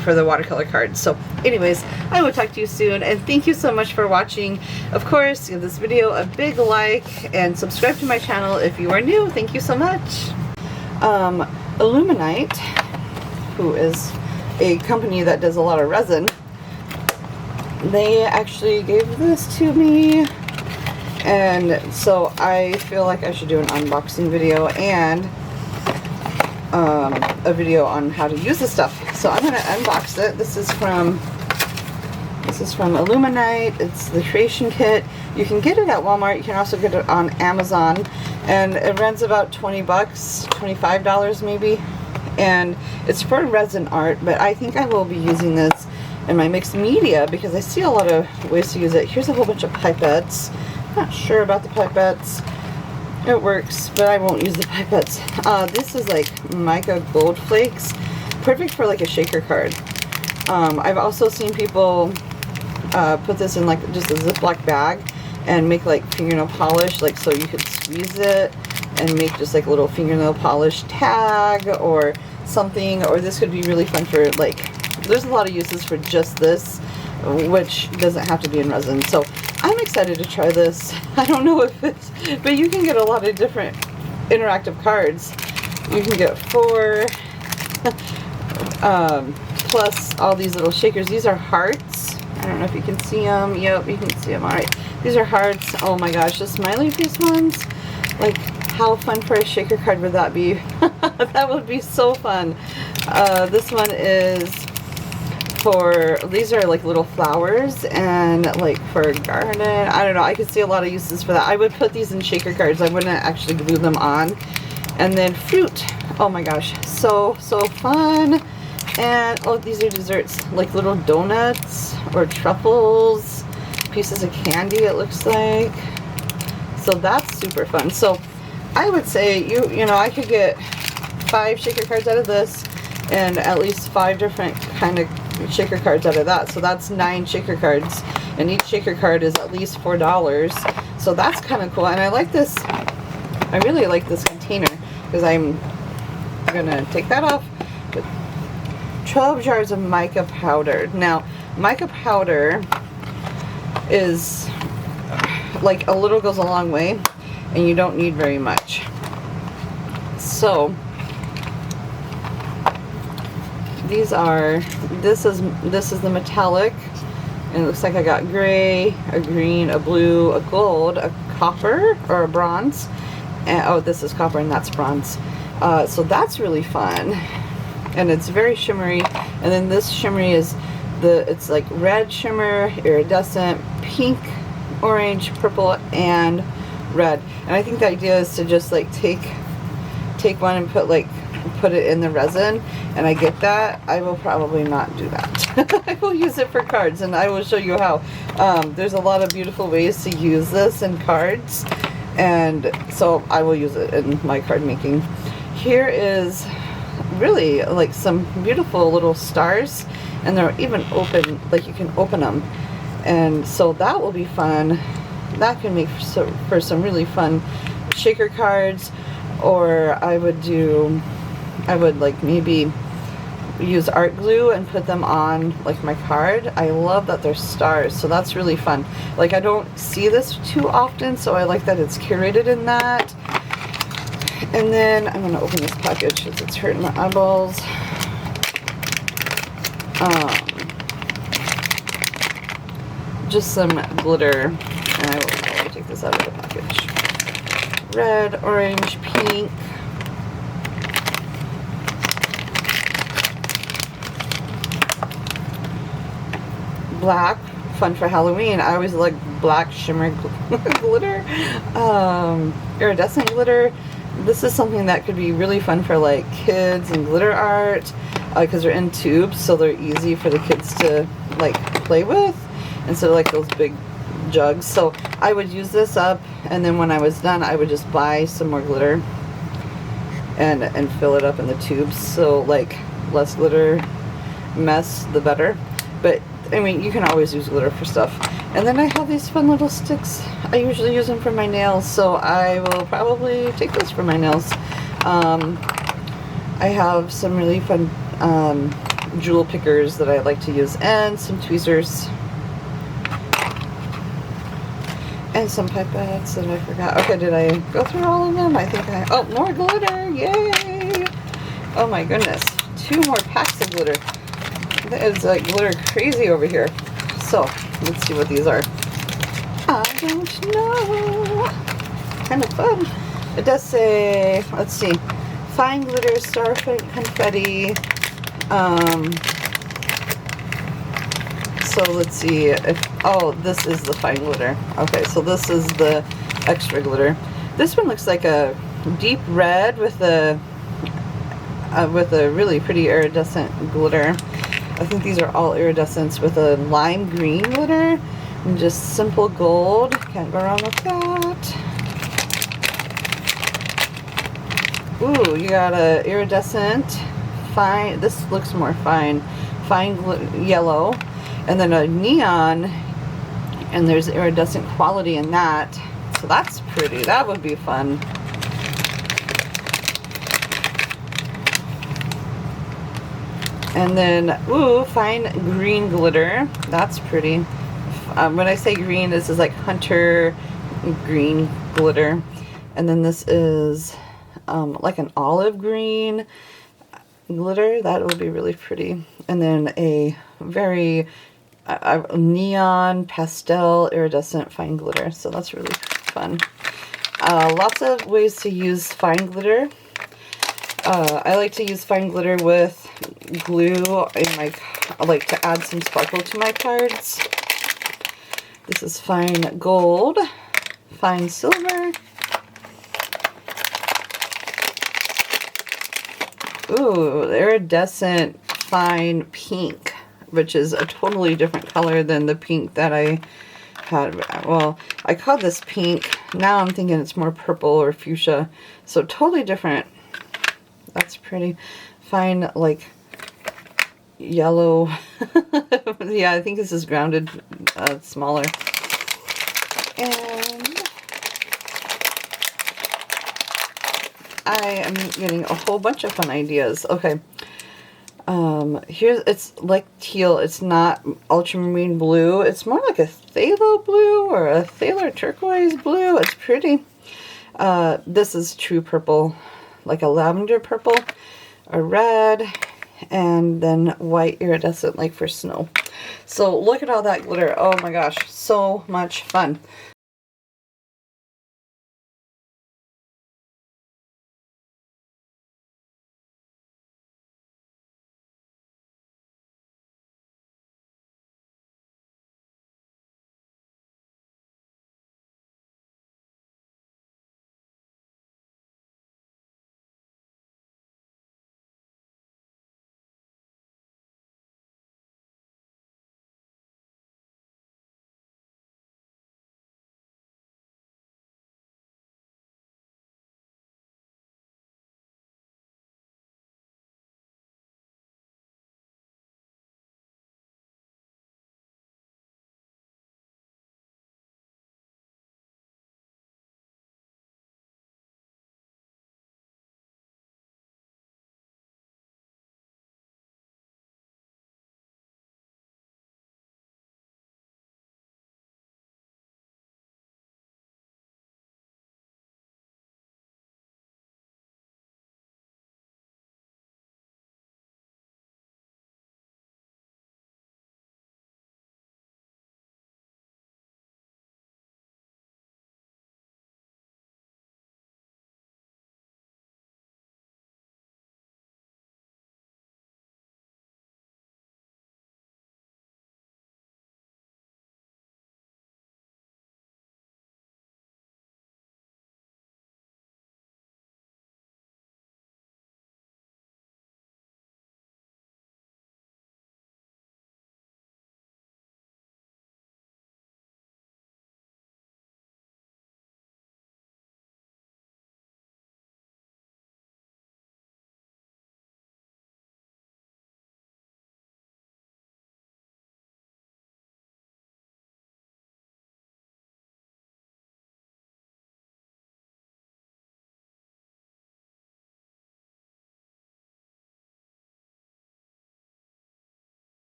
for the watercolor cards. So anyways, I will talk to you soon, and thank you so much for watching. Of course, give this video a big like and subscribe to my channel if you are new. Thank you so much. Illuminite, who is a company that does a lot of resin, they actually gave this to me, and so I feel like I should do an unboxing video and a video on how to use the stuff. So I'm going to unbox it. This is from Illuminite. It's the creation kit. You can get it at Walmart. You can also get it on Amazon, and it runs about 20 bucks, $25 maybe, and it's for resin art, but I think I will be using this in my mixed media because I see a lot of ways to use it. Here's a whole bunch of pipettes. Not sure about the pipettes. It works, but I won't use the pipettes. This is like mica gold flakes, perfect for like a shaker card. I've also seen people put this in like just a Ziploc bag and make like fingernail polish, like so you could squeeze it and make just like a little fingernail polish tag or something. Or this could be really fun for like, there's a lot of uses for just this, which doesn't have to be in resin. So I'm excited to try this. I don't know if it's, but you can get a lot of different interactive cards. You can get 4 plus all these little shakers. These are hearts. I don't know if you can see them. Yep, you can see them. All right, these are hearts. Oh my gosh, the smiley face ones. Like, how fun for a shaker card would that be? That would be so fun. This one is for, these are like little flowers and like for a garden. I don't know, I could see a lot of uses for that. I would put these in shaker cards. I wouldn't actually glue them on. And then fruit. Oh my gosh, so fun. And oh, these are desserts, like little donuts or truffles, pieces of candy it looks like. So that's super fun. So I would say you know I could get 5 shaker cards out of this and at least 5 different kind of shaker cards out of that. So that's 9 shaker cards, and each shaker card is at least $4. So that's kind of cool. And I like this, I really like this container because I'm gonna take that off. 12 jars of mica powder. Now mica powder is like a little goes a long way, and you don't need very much. So these are, this is the metallic, and it looks like I got gray, a green, a blue, a gold, a copper or a bronze, and oh, this is copper and that's bronze. So that's really fun, and it's very shimmery. And then this shimmery is it's like red shimmer, iridescent, pink, orange, purple, and red. And I think the idea is to just like take one and put it in the resin, and I get that. I will probably not do that. I will use it for cards, and I will show you how. There's a lot of beautiful ways to use this in cards, and so I will use it in my card making. Here is really like some beautiful little stars, and they're even open, like you can open them, and so that will be fun. That can make for some really fun shaker cards. Or I would like maybe use art glue and put them on like my card. I love that they're stars, so that's really fun. Like I don't see this too often, so I like that it's curated in that. And then I'm gonna open this package because it's hurting my eyeballs. Just some glitter, and I will take this out of the package. Red, orange, pink. Black, fun for Halloween. I always like black shimmer glitter. Iridescent glitter. This is something that could be really fun for like kids and glitter art, because they're in tubes, so they're easy for the kids to like play with instead of like those big jugs. So I would use this up, and then when I was done I would just buy some more glitter and fill it up in the tubes. So like less glitter mess the better, but I mean you can always use glitter for stuff. And then I have these fun little sticks. I usually use them for my nails, so I will probably take those for my nails. I have some really fun jewel pickers that I like to use, and some tweezers. And some pipettes that I forgot. Okay, did I go through all of them? I think oh, more glitter, yay! Oh my goodness, 2 more packs of glitter. That is like glitter crazy over here. So, let's see what these are. I don't know. Kind of fun. It does say, let's see, fine glitter, star confetti. So let's see if, oh, this is the fine glitter. Okay, so this is the extra glitter. This one looks like a deep red with a really pretty iridescent glitter. I think these are all iridescents with a lime green glitter and just simple gold. Can't go wrong with that. Ooh, you got a iridescent fine. This looks more fine yellow. And then a neon, and there's iridescent quality in that. So that's pretty. That would be fun. And then, ooh, fine green glitter. That's pretty. When I say green, this is like hunter green glitter. And then this is like an olive green glitter. That would be really pretty. And then a very neon pastel iridescent fine glitter. So that's really fun. Lots of ways to use fine glitter. I like to use fine glitter with glue in my, I like to add some sparkle to my cards. This is fine gold, fine silver. Ooh, iridescent fine pink, which is a totally different color than the pink that I had. Well, I called this pink. Now I'm thinking it's more purple or fuchsia. So totally different. That's pretty. Fine, like yellow. Yeah, I think this is grounded, smaller. And I am getting a whole bunch of fun ideas. Okay. Here's, it's like teal. It's not ultramarine blue. It's more like a phthalo blue or a phthalo turquoise blue. It's pretty. This is true purple, like a lavender purple, a red, and then white iridescent, like for snow. So look at all that glitter. Oh my gosh, so much fun.